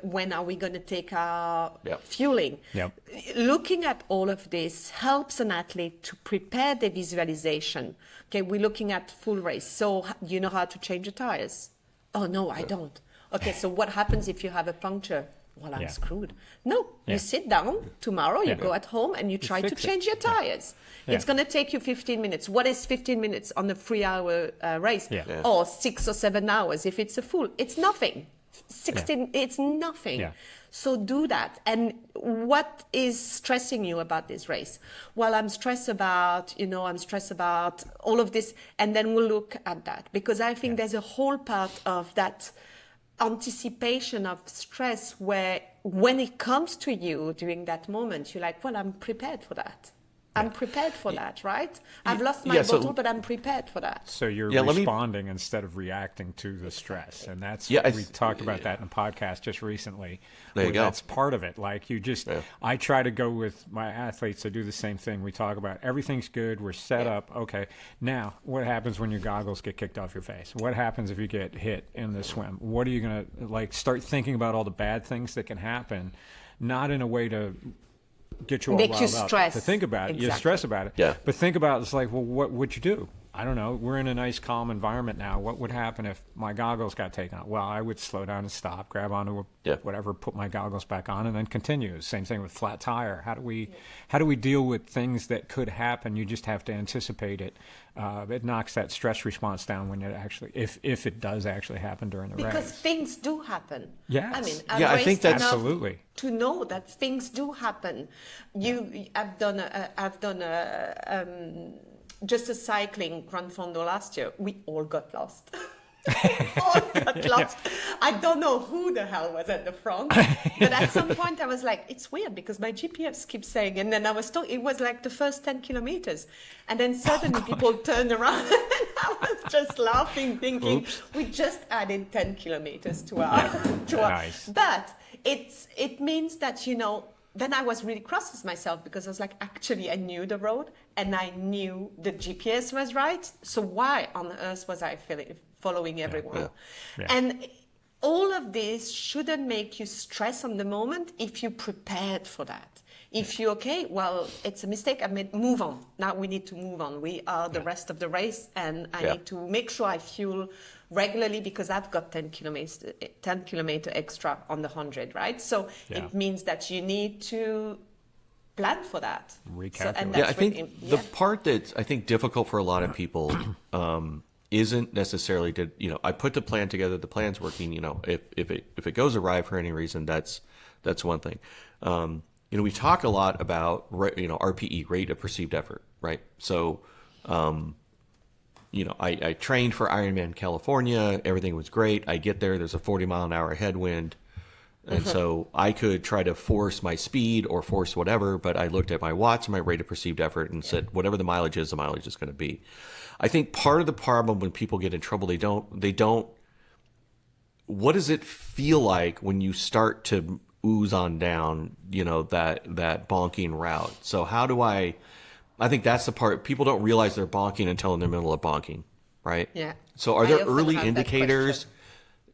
when are we going to take our fueling? Yep. Looking at all of this helps an athlete to prepare the visualization. Okay, we're looking at full race. So you know how to change the tires? Oh, no, I don't. Okay, so what happens if you have a puncture? Well, I'm screwed. No, you sit down tomorrow, you go at home and you try to change your tires. It's going to take you 15 minutes. What is 15 minutes on a 3-hour race? Or 6 or 7 hours if it's a full? It's nothing. 16, it's nothing. So do that. And what is stressing you about this race? Well, I'm stressed about all of this. And then we'll look at that because I think there's a whole part of that anticipation of stress where when it comes to you during that moment, you're like, well, I'm prepared for that. I'm prepared for that, right? I've lost my bottle, but I'm prepared for that. So you're responding instead of reacting to the stress. And that's, we talked about that in a podcast just recently. There you go. That's part of it. Like you just, I try to go with my athletes to do the same thing. We talk about everything's good. We're set up. Okay. Now, what happens when your goggles get kicked off your face? What happens if you get hit in the swim? What are you going to, start thinking about all the bad things that can happen, not in a way to get you all riled up to think about it. You stress about it. But think about it's like, well, what would you do? I don't know, we're in a nice calm environment now. What would happen if my goggles got taken off? Well, I would slow down and stop, grab onto whatever, put my goggles back on, and then continue. Same thing with flat tire. How do we deal with things that could happen? You just have to anticipate it. It knocks that stress response down when it actually, if it does actually happen during the race. Because things do happen. Yes. I mean, I think that's absolutely to know that things do happen. I've done just a cycling Grand Fondo last year. We all got lost. All got lost. I don't know who the hell was at the front, but at some point I was like, it's weird because my GPS keeps saying, and then I was it was like the first 10 kilometers, and then suddenly people turned around, and I was just laughing, thinking, oops, we just added 10 kilometers to our Nice. But it means that, then I was really cross with myself because I was like, actually, I knew the road and I knew the GPS was right. So why on earth was I following everyone? Yeah. And all of this shouldn't make you stress on the moment if you prepared for that. If you're okay, well, it's a mistake. I made, move on. Now we need to move on. We are the rest of the race, and I need to make sure I fuel regularly because I've got 10 kilometer extra on the 100, right? So it means that you need to plan for that. Recalculate. I think the part that's difficult for a lot of people isn't necessarily I put the plan together, the plan's working. If it goes awry for any reason, that's one thing. We talk a lot about RPE, rate of perceived effort, right? So I trained for Ironman California. Everything was great. I get there. There's a 40-mile-an-hour headwind. And so I could try to force my speed or force whatever, but I looked at my watts and my rate of perceived effort and said, whatever the mileage is going to be. I think part of the problem when people get in trouble, they don't, what does it feel like when you start to ooze on down, that bonking route? So how do I think that's the part people don't realize they're bonking until in the middle of bonking, right? Yeah. So are there early indicators?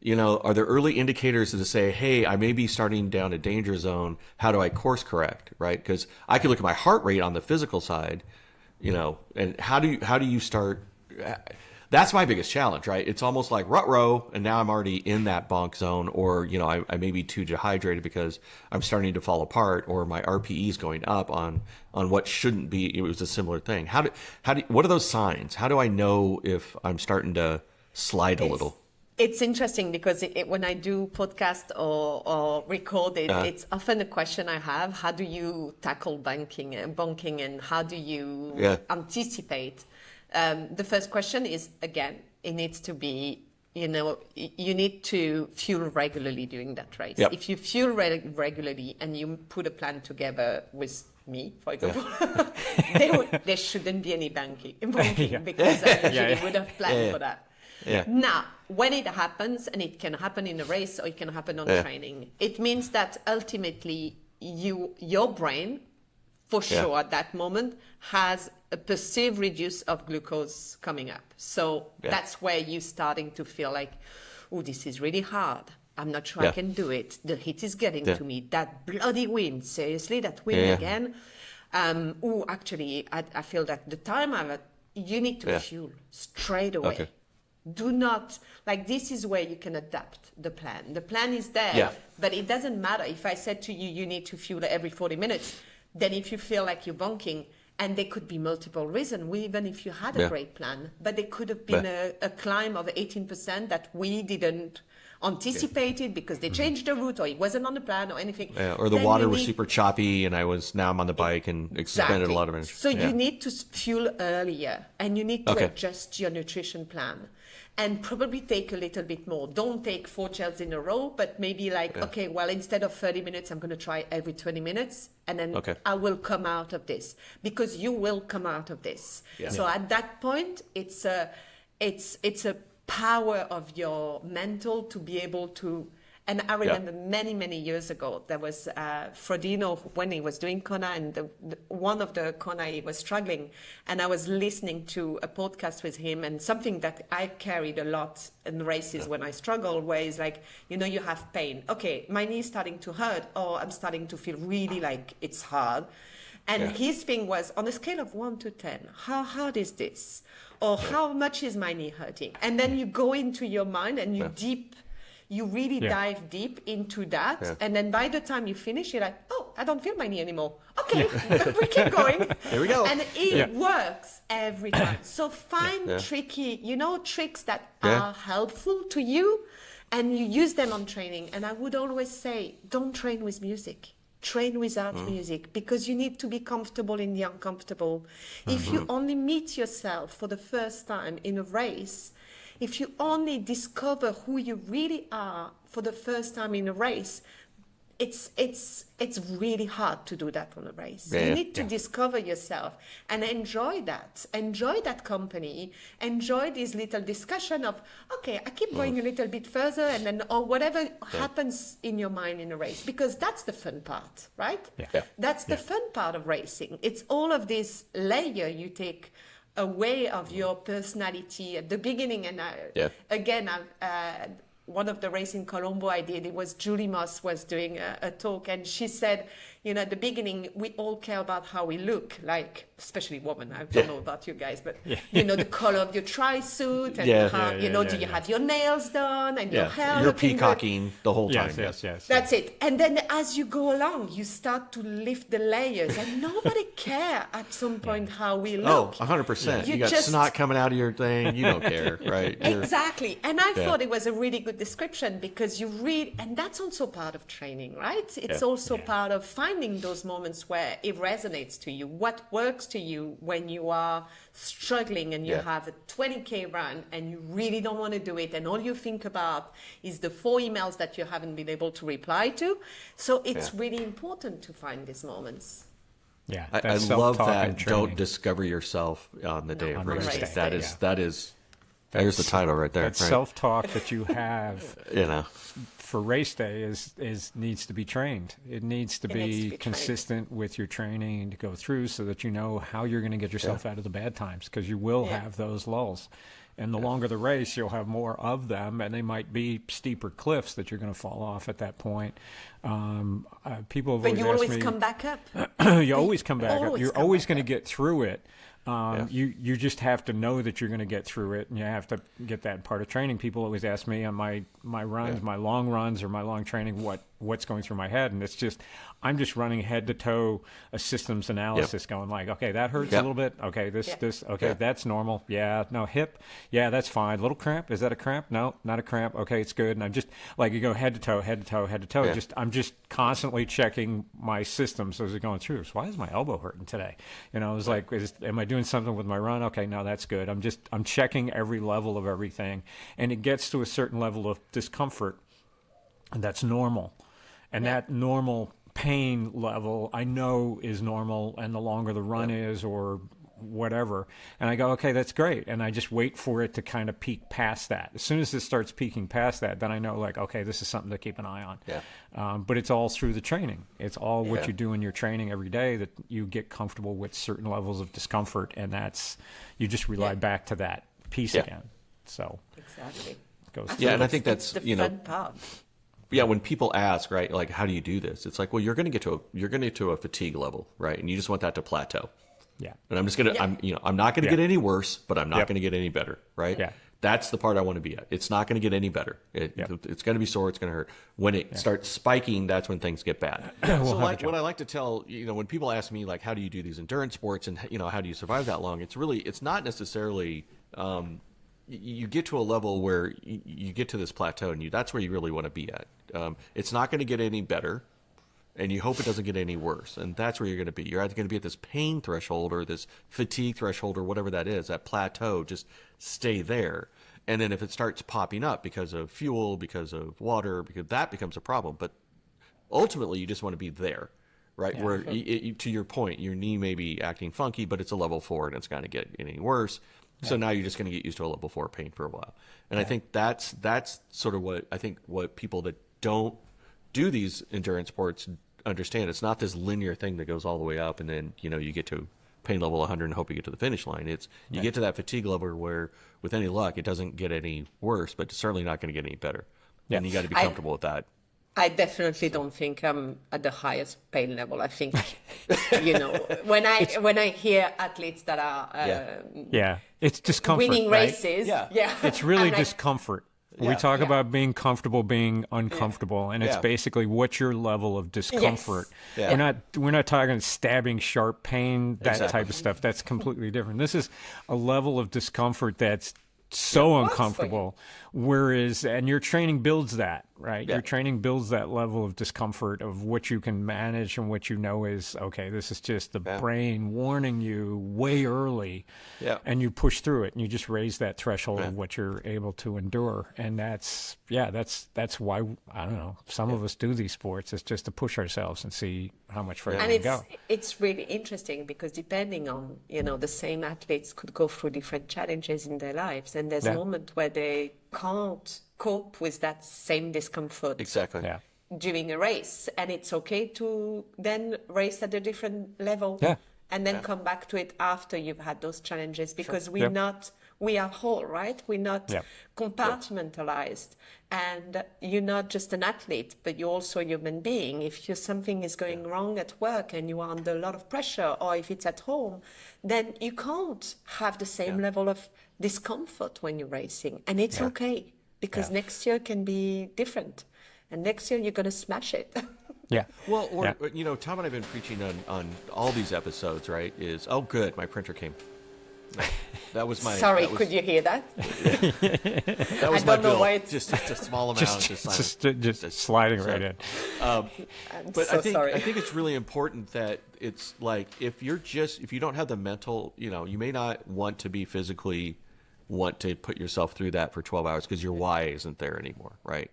Are there early indicators to say, hey, I may be starting down a danger zone. How do I course correct, right? Because I could look at my heart rate on the physical side, and how do you start? That's my biggest challenge, right? It's almost like rut row, and now I'm already in that bonk zone, or I may be too dehydrated because I'm starting to fall apart, or my RPE is going up on what shouldn't be. It was a similar thing. What are those signs? How do I know if I'm starting to slide a little? It's interesting because when I do podcast or record it, it's often a question I have. How do you tackle bonking, and how do you anticipate? The first question is, again, it needs to be, you need to fuel regularly during that race. Yep. If you fuel regularly and you put a plan together with me, for example, there shouldn't be any bonking because I usually would have planned for that. Yeah. Now, when it happens, and it can happen in a race or it can happen on training, it means that ultimately your brain, for sure at that moment, has a perceived reduce of glucose coming up. So that's where you're starting to feel like, oh, this is really hard. I'm not sure I can do it. The heat is getting to me. That bloody wind, seriously, that wind again. Actually, I feel that the time you need to fuel straight away. Okay. Do not, this is where you can adapt the plan. The plan is there, but it doesn't matter. If I said to you, you need to fuel every 40 minutes, then if you feel like you're bonking, and there could be multiple reasons, even if you had a great plan, but there could have been a climb of 18% that we didn't anticipate it because they changed the route or it wasn't on the plan or anything. Yeah, or the water was super choppy and now I'm on the bike and expended a lot of energy. So you need to fuel earlier and you need to adjust your nutrition plan and probably take a little bit more. Don't take 4 gels in a row, but maybe instead of 30 minutes, I'm going to try every 20 minutes and then I will come out of this because you will come out of this. Yeah. So at that point, it's a power of your mental to be able to, and I remember many years ago, there was Frodino when he was doing Kona, and one of the Kona he was struggling, and I was listening to a podcast with him, and something that I carried a lot in races when I struggle, where it's like, you have pain. Okay, my knee is starting to hurt, or I'm starting to feel really like it's hard. And his thing was, on a scale of 1 to 10, how hard is this? Or how much is my knee hurting? And then you go into your mind and you really dive deep into that. Yeah. And then by the time you finish, you're like, oh, I don't feel my knee anymore. Okay, we keep going. Here we go. And it works every time. So find tricky, tricks that are helpful to you, and you use them on training. And I would always say, don't train with music. Train without music, because you need to be comfortable in the uncomfortable. If you only meet yourself for the first time in a race, if you only discover who you really are for the first time in a race, it's really hard to do that on a race. You need to discover yourself and enjoy that company, enjoy this little discussion of, okay, I keep going a little bit further, and then, or whatever happens in your mind in a race, because that's the fun part, right? That's the fun part of racing. It's all of this layer you take away of your personality at the beginning. And again, one of the races in Colombo I did, it was Julie Moss was doing a talk, and she said, at the beginning, we all care about how we look, like, especially women. I don't know about you guys, but, the color of your tri-suit, and how, do you have your nails done, and your hair You're looking peacocking good? The whole time. Yes. That's it. And then as you go along, you start to lift the layers, and nobody care at some point how we look. Oh, 100%. You got snot coming out of your thing. You don't care, right? Exactly. And I thought it was a really good description, because you read, and that's also part of training, right? It's also part of finding those moments where it resonates to you. What works to you when you are struggling and you have a 20K run and you really don't want to do it, and all you think about is the 4 emails that you haven't been able to reply to. So it's really important to find these moments. Yeah, I love that. Don't discover yourself on the day of racing. That is there's the title right there. That self-talk that you have, for race day needs to be trained. It needs to be consistent with your training to go through, so that you know how you're going to get yourself out of the bad times, because you will have those lulls. And the longer the race, you'll have more of them, and they might be steeper cliffs that you're going to fall off at that point. People have always come back up. You always come back up. You're always going to get through it. You just have to know that you're going to get through it, and you have to get that part of training. People always ask me on my runs, my long runs or my long training, what's going through my head, and it's just, I'm just running head to toe a systems analysis, going like, okay, that hurts a little bit. Okay, this, okay, that's normal. Yeah, no, hip. Yeah, that's fine. Little cramp. Is that a cramp? No, not a cramp. Okay, it's good. And I'm just like, you go head to toe, head to toe, head to toe. I'm just constantly checking my systems as they're going through. So why is my elbow hurting today? It's like, am I doing something with my run? Okay, no, that's good. I'm checking every level of everything, and it gets to a certain level of discomfort, and that's normal. And that normal pain level, I know, is normal, and the longer the run is, or whatever, and I go, okay, that's great, and I just wait for it to kind of peak past that. As soon as it starts peaking past that, then I know, like, okay, this is something to keep an eye on. But it's all through the training. It's all what you do in your training every day that you get comfortable with certain levels of discomfort, and that's, you just rely back to that piece again. So exactly. It goes and I think that's the fun part. Yeah, when people ask, right, like, how do you do this? It's like, well, you're going to get to a fatigue level, right? And you just want that to plateau. Yeah. And I'm just going to, I'm not going to get any worse, but I'm not going to get any better, right? Yeah. That's the part I want to be at. It's not going to get any better. It's going to be sore. It's going to hurt. When it starts spiking, that's when things get bad. So what I like to tell, when people ask me, like, how do you do these endurance sports, and, how do you survive that long? It's not necessarily, you get to a level where you get to this plateau, and that's where you really want to be at. It's not going to get any better, and you hope it doesn't get any worse. And that's where you're going to be. You're either going to be at this pain threshold or this fatigue threshold or whatever that is, that plateau. Just stay there. And then if it starts popping up because of fuel, because of water, because that becomes a problem. But ultimately, you just want to be there, right? Where, to your point, your knee may be acting funky, but it's a level 4 and it's going to get any worse. So now you're just going to get used to a level 4 pain for a while. And I think that's sort of what people that don't do these endurance sports understand. It's not this linear thing that goes all the way up and then, you get to pain level 100 and hope you get to the finish line. It's you get to that fatigue level where, with any luck, it doesn't get any worse, but it's certainly not going to get any better. And you got to be comfortable with that. I definitely don't think I'm at the highest pain level. I think, when I hear athletes that are it's discomfort, winning right? races, It's really I'm like, discomfort. We talk about being comfortable, being uncomfortable, and it's Yeah. basically what's your level of discomfort. Yes. Yeah. We're not talking stabbing, sharp pain, that Exactly. type of stuff. That's completely different. This is a level of discomfort that's so uncomfortable. Whereas, and your training builds that, right? Yeah. Your training builds that level of discomfort of what you can manage and what you know is, okay, this is just the brain warning you way early. Yeah. And you push through it and you just raise that threshold of what you're able to endure. And that's why, I don't know, some of us do these sports. It's just to push ourselves and see how much further we can go. It's really interesting because depending on, the same athletes could go through different challenges in their lives. And there's a moment where they can't cope with that same discomfort Exactly. Yeah. during a race. And it's okay to then race at a different level and then come back to it after you've had those challenges because we are whole, right? We're not compartmentalized. And you're not just an athlete, but you're also a human being. If something is going wrong at work and you are under a lot of pressure, or if it's at home, then you can't have the same level of discomfort when you're racing. And it's okay, because next year can be different. And next year you're going to smash it. Yeah. Well, Tom and I have been preaching on all these episodes, right? Oh, good, my printer came. That was my. Sorry, could you hear that? That was I my don't know bill. why it's just a small amount, just sliding right in. But so I think sorry. I think it's really important that it's like if you don't have the mental, you may not want to be physically want to put yourself through that for 12 hours because your why isn't there anymore, right?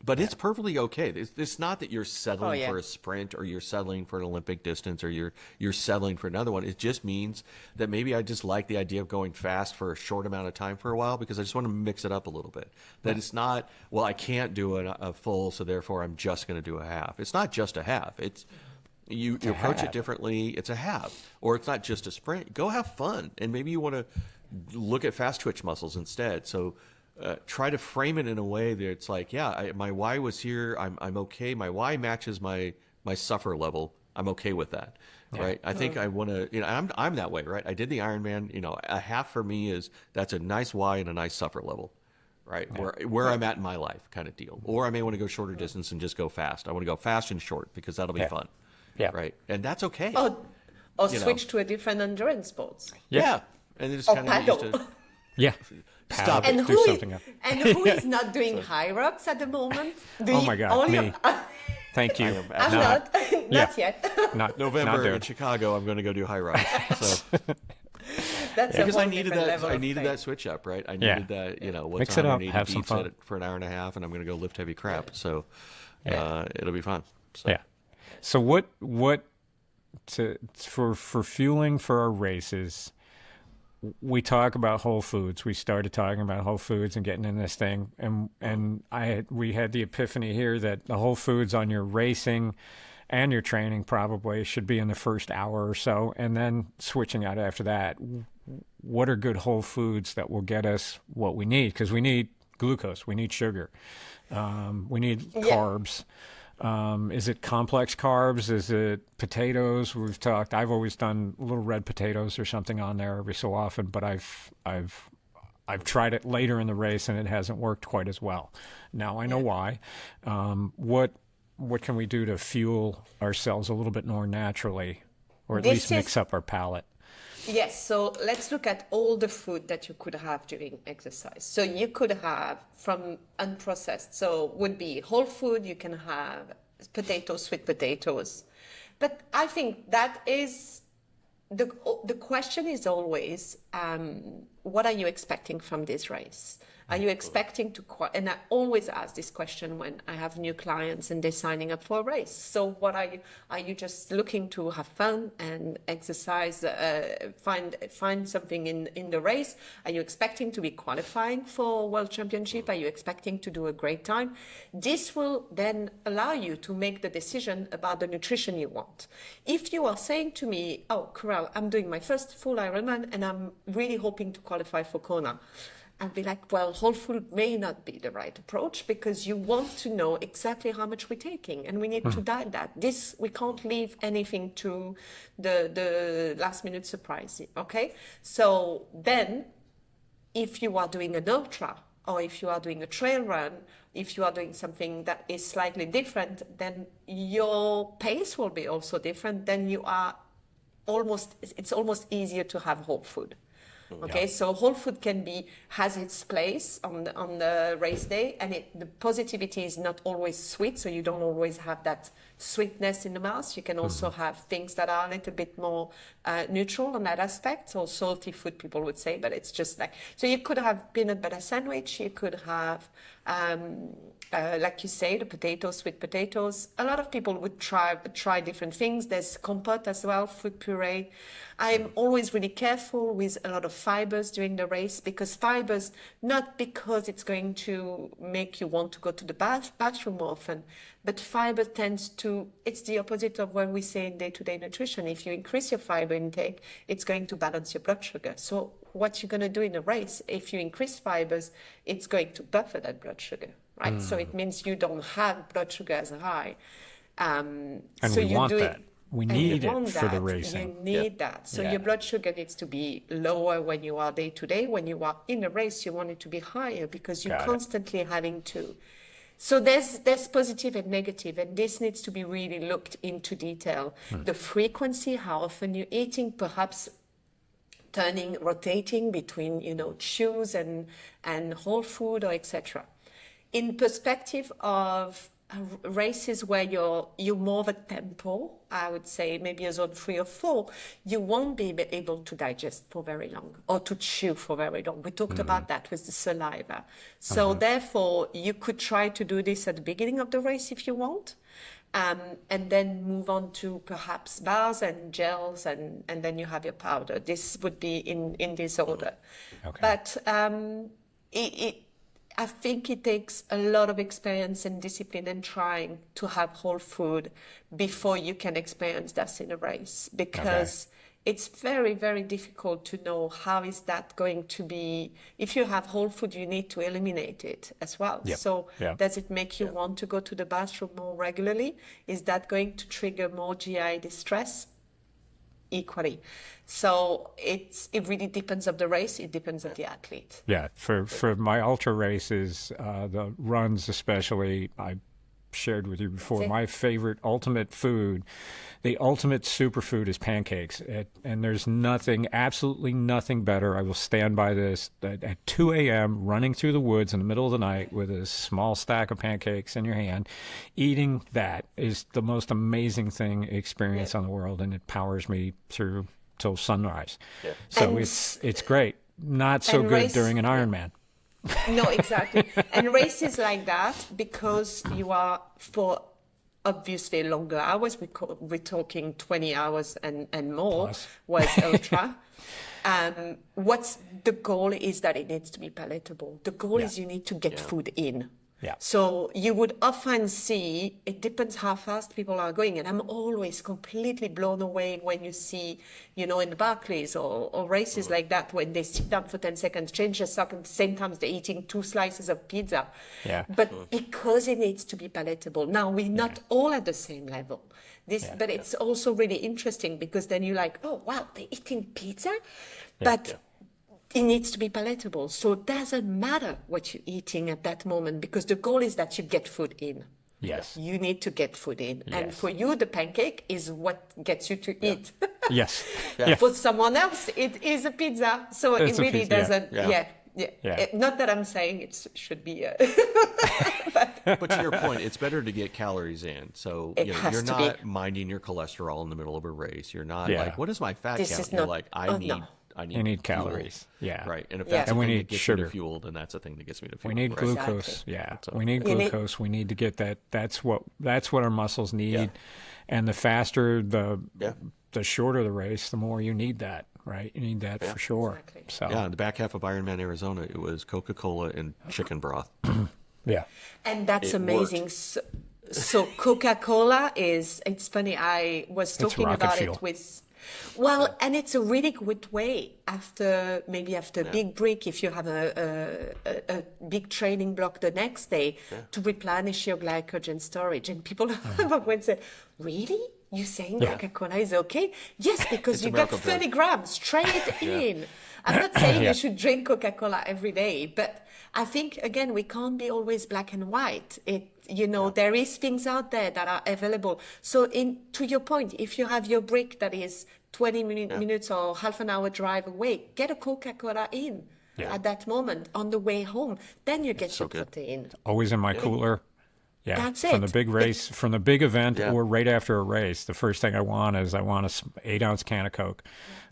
But it's perfectly okay. It's not that you're settling for a sprint or you're settling for an Olympic distance or you're settling for another one. It just means that maybe I just like the idea of going fast for a short amount of time for a while because I just want to mix it up a little bit. That it's not, well, I can't do a full, so therefore I'm just going to do a half. It's not just a half. You approach it differently. It's a half. Or it's not just a sprint. Go have fun. And maybe you want to look at fast twitch muscles instead. So try to frame it in a way that it's like, my why was here. I'm okay. My why matches my suffer level. I'm okay with that, right? I think I want to. I'm that way, right? I did the Ironman. A half for me that's a nice why and a nice suffer level, right? Where I'm at in my life, kind of deal. Or I may want to go shorter distance and just go fast. I want to go fast and short because that'll be fun, right? And that's okay. Or switch to a different endurance sports. Yeah, and then just Or kind of paddle. used to. Yeah. Stop Paddle. And Do something else. who is not doing high rocks at the moment? Oh my God, me. Thank you. I'm not yet. Not November not in doing. Chicago, I'm going to go do high rocks. So That's because a I whole needed different that, level I of needed thing. that switch up, right? I needed that. What Mix time it I up, need have to some beat fun. it for an hour and a half, and I'm going to go lift heavy crap. So it'll be fun. So. Yeah. So what for fueling for our races? We talk about whole foods. We started talking about whole foods and getting in this thing, and we had the epiphany here that the whole foods on your racing and your training probably should be in the first hour or so, and then switching out after that. What are good whole foods that will get us what we need? Because we need glucose, we need sugar, we need carbs. Is it complex carbs? Is it potatoes? I've always done little red potatoes or something on there every so often, but I've tried it later in the race and it hasn't worked quite as well. Now I know why. What can we do to fuel ourselves a little bit more naturally, or at least mix up our palate? Yes, so let's look at all the food that you could have during exercise. So you could have from unprocessed, so would be whole food, you can have potatoes, sweet potatoes. But I think that is, the question is always, what are you expecting from this race? Are you expecting to, and I always ask this question when I have new clients and they're signing up for a race. So what are you just looking to have fun and exercise, find something in the race? Are you expecting to be qualifying for World Championship? Are you expecting to do a great time? This will then allow you to make the decision about the nutrition you want. If you are saying to me, oh, Karelle, I'm doing my first full Ironman and I'm really hoping to qualify for Kona. I'll be like, well, whole food may not be the right approach because you want to know exactly how much we're taking, and we need to dial that. We can't leave anything to the last minute surprise. Okay, so then, if you are doing an ultra, or if you are doing a trail run, if you are doing something that is slightly different, then your pace will be also different. Then it's almost easier to have whole food. Okay, so whole food has its place on the race day, and the positivity is not always sweet, so you don't always have that sweetness in the mouth. You can also have things that are a little bit more neutral on that aspect, or salty food, people would say, but it's just like, so you could have peanut butter sandwich, you could have, like you say, the sweet potatoes. A lot of people would try different things. There's compote as well, fruit puree. I'm always really careful with a lot of fibers during the race, because fibers, not because it's going to make you want to go to the bathroom often, but fiber it's the opposite of what we say in day-to-day nutrition. If you increase your fiber intake, it's going to balance your blood sugar. So what you're going to do in a race, if you increase fibers, it's going to buffer that blood sugar, right? So it means you don't have blood sugar as high. And so we want that. We need it for the racing. You need that. So your blood sugar needs to be lower when you are day to day. When you are in a race, you want it to be higher because you're constantly having to. So there's positive and negative, and this needs to be really looked into detail. The frequency, how often you're eating, perhaps rotating between, chews and whole food, or etc. In perspective of races where you're more of a tempo, I would say maybe a zone 3 or 4, you won't be able to digest for very long or to chew for very long. We talked about that with the saliva. So therefore, you could try to do this at the beginning of the race if you want, and then move on to perhaps bars and gels, and then you have your powder. This would be in this order. Okay. But I think it takes a lot of experience and discipline and trying to have whole food before you can experience that in a race, because it's very, very difficult to know how is that going to be. If you have whole food, you need to eliminate it as well. Yep. So does it make you want to go to the bathroom more regularly? Is that going to trigger more GI distress? Equally. So it really depends on the race. It depends on the athlete. Yeah, for my ultra races, the runs especially, I shared with you before, my favorite ultimate food, the ultimate superfood is pancakes. And there's absolutely nothing better. I will stand by this. At 2 a.m., running through the woods in the middle of the night with a small stack of pancakes in your hand, eating that is the most amazing experience on the world, and it powers me through till sunrise. Yeah. So it's great. Not so good during an Ironman. No, exactly. And races like that, because you are for obviously longer hours, we're talking 20 hours and more, plus. Was ultra. What's the goal is that it needs to be palatable. The goal is you need to get food in. Yeah. So you would often see, it depends how fast people are going. And I'm always completely blown away when you see, in the Barclays or races like that, when they sit down for 10 seconds, change their sock, and at the same time they're eating 2 slices of pizza. Yeah. But because it needs to be palatable. Now, we're not all at the same level. But it's also really interesting, because then you're like, oh, wow, they're eating pizza? But it needs to be palatable. So it doesn't matter what you're eating at that moment, because the goal is that you get food in. Yes. You need to get food in. Yes. And for you, the pancake is what gets you to eat. Yes. For someone else, it is a pizza. So it really doesn't. Not that I'm saying it should be but to your point, it's better to get calories in. So you're not minding your cholesterol in the middle of a race. You're not like, what is my fat count? You're like, I need calories. Fuel. Yeah. Right. And if that's the thing that gets me to fuel, then that's the thing that gets me to fuel. We need glucose. Exactly. Yeah. We need glucose. We need to get that. That's what our muscles need. Yeah. And the faster, the shorter the race, the more you need that. Right. You need that for sure. Exactly. So in the back half of Ironman Arizona, it was Coca-Cola and chicken broth. And that's amazing. So Coca-Cola it's funny, I was talking about it with Well, and it's a really good way after a big break, if you have a big training block the next day, to replenish your glycogen storage. And people have often said, really? You saying Coca-Cola is okay? Yes, because you get 30 grams straight in. I'm not saying you should drink Coca-Cola every day, but I think, again, we can't be always black and white. There is things out there that are available. So to your point, if you have your break that is 20 minutes or half an hour drive away, get a Coca-Cola in at that moment on the way home. Then you get your protein. Always in my cooler. Yeah, that's from it. the big race, from the big event, or right after a race. The first thing I want is a 8-ounce can of Coke.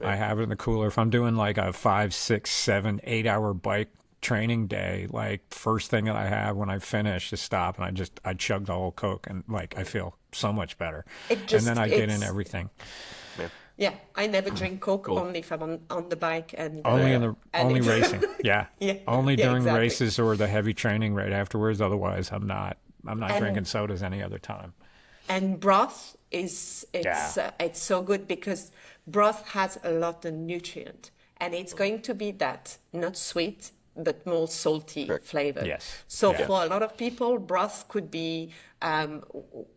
I have it in the cooler. If I'm doing like a 5, 6, 7, 8-hour bike training day, like first thing that I have when I finish is stop and I chug the whole Coke, and like I feel so much better. And then I get in everything. Yeah, I never drink Coke, only if I'm on the bike and only racing. Only during exactly. races or the heavy training right afterwards. Otherwise, I'm not drinking sodas any other time. And broth it's so good because broth has a lot of nutrient, and it's going to be that not sweet but more salty flavor. Yes. So for a lot of people, broth could be.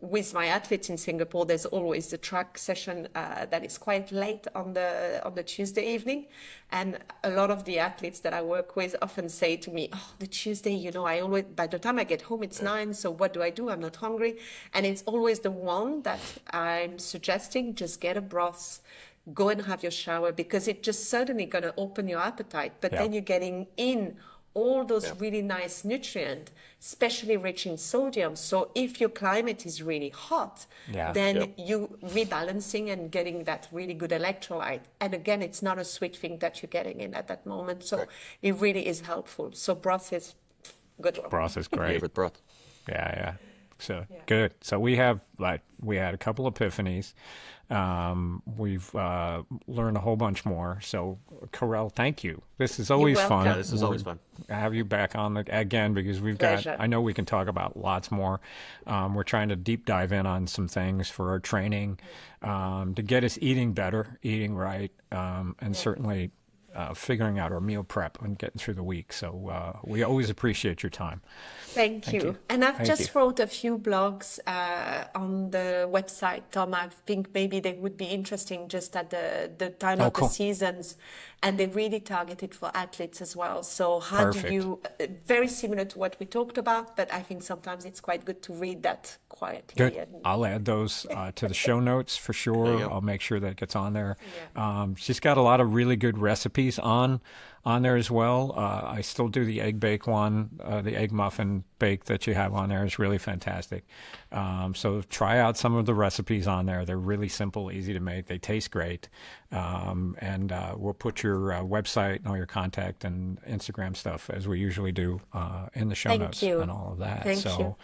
With my athletes in Singapore, there's always the track session that is quite late on the Tuesday evening, and a lot of the athletes that I work with often say to me, "Oh, the Tuesday, I always by the time I get home it's 9. So what do I do? I'm not hungry," and it's always the one that I'm suggesting: just get a broth. Go and have your shower, because it's just certainly going to open your appetite. But then you're getting in all those really nice nutrients, especially rich in sodium. So if your climate is really hot, then you rebalancing and getting that really good electrolyte. And again, it's not a sweet thing that you're getting in at that moment. So it really is helpful. So broth is good. Broth is great. Favorite broth. Yeah. So good. So we had a couple epiphanies. We've learned a whole bunch more. So Karelle, thank you. This is always fun. Yeah, this is always fun. Have you back on again, because I know we can talk about lots more. We're trying to deep dive in on some things for our training, to get us eating better, eating right, and certainly figuring out our meal prep and getting through the week. So we always appreciate your time. Thank you. And I've just wrote a few blogs on the website, Tom. I think maybe they would be interesting just at the time of the seasons. And they're really targeted for athletes as well. So how do you, very similar to what we talked about, but I think sometimes it's quite good to read that quietly. Good. I'll add those to the show notes for sure. I'll make sure that it gets on there. She's got a lot of really good recipes on there as well. I still do the egg bake one. The egg muffin bake that you have on there is really fantastic. So try out some of the recipes on there. They're really simple, easy to make. They taste great. And we'll put your website and all your contact and Instagram stuff, as we usually do, in the show notes and all of that. Thank you.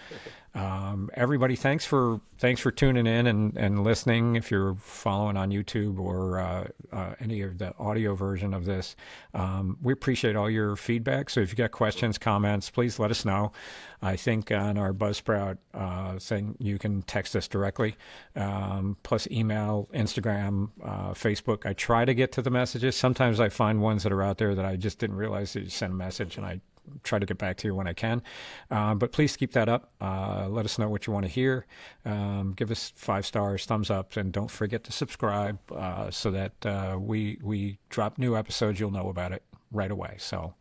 Everybody, thanks for tuning in and listening. If you're following on YouTube or any of the audio version of this, we appreciate all your feedback. So if you got questions, comments, please let us know. I think on our Buzzsprout thing, you can text us directly, plus email, Instagram, Facebook. I try to get to the messages. Sometimes I find ones that are out there that I just didn't realize that you sent a message, and I try to get back to you when I can. But please keep that up. Let us know what you want to hear. Give us 5 stars, thumbs up, and don't forget to subscribe so that we drop new episodes, you'll know about it right away. So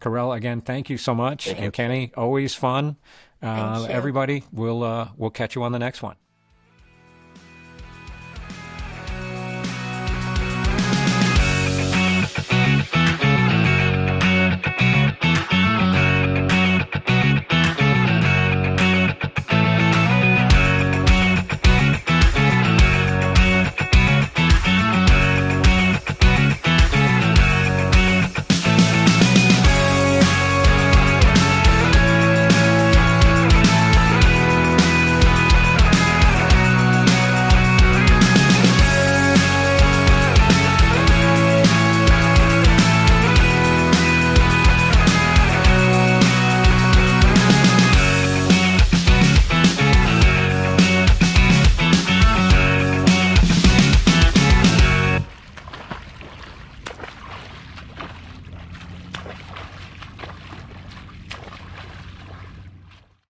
Karelle, again, thank you so much. And Kenny, always fun. Everybody, we'll catch you on the next one.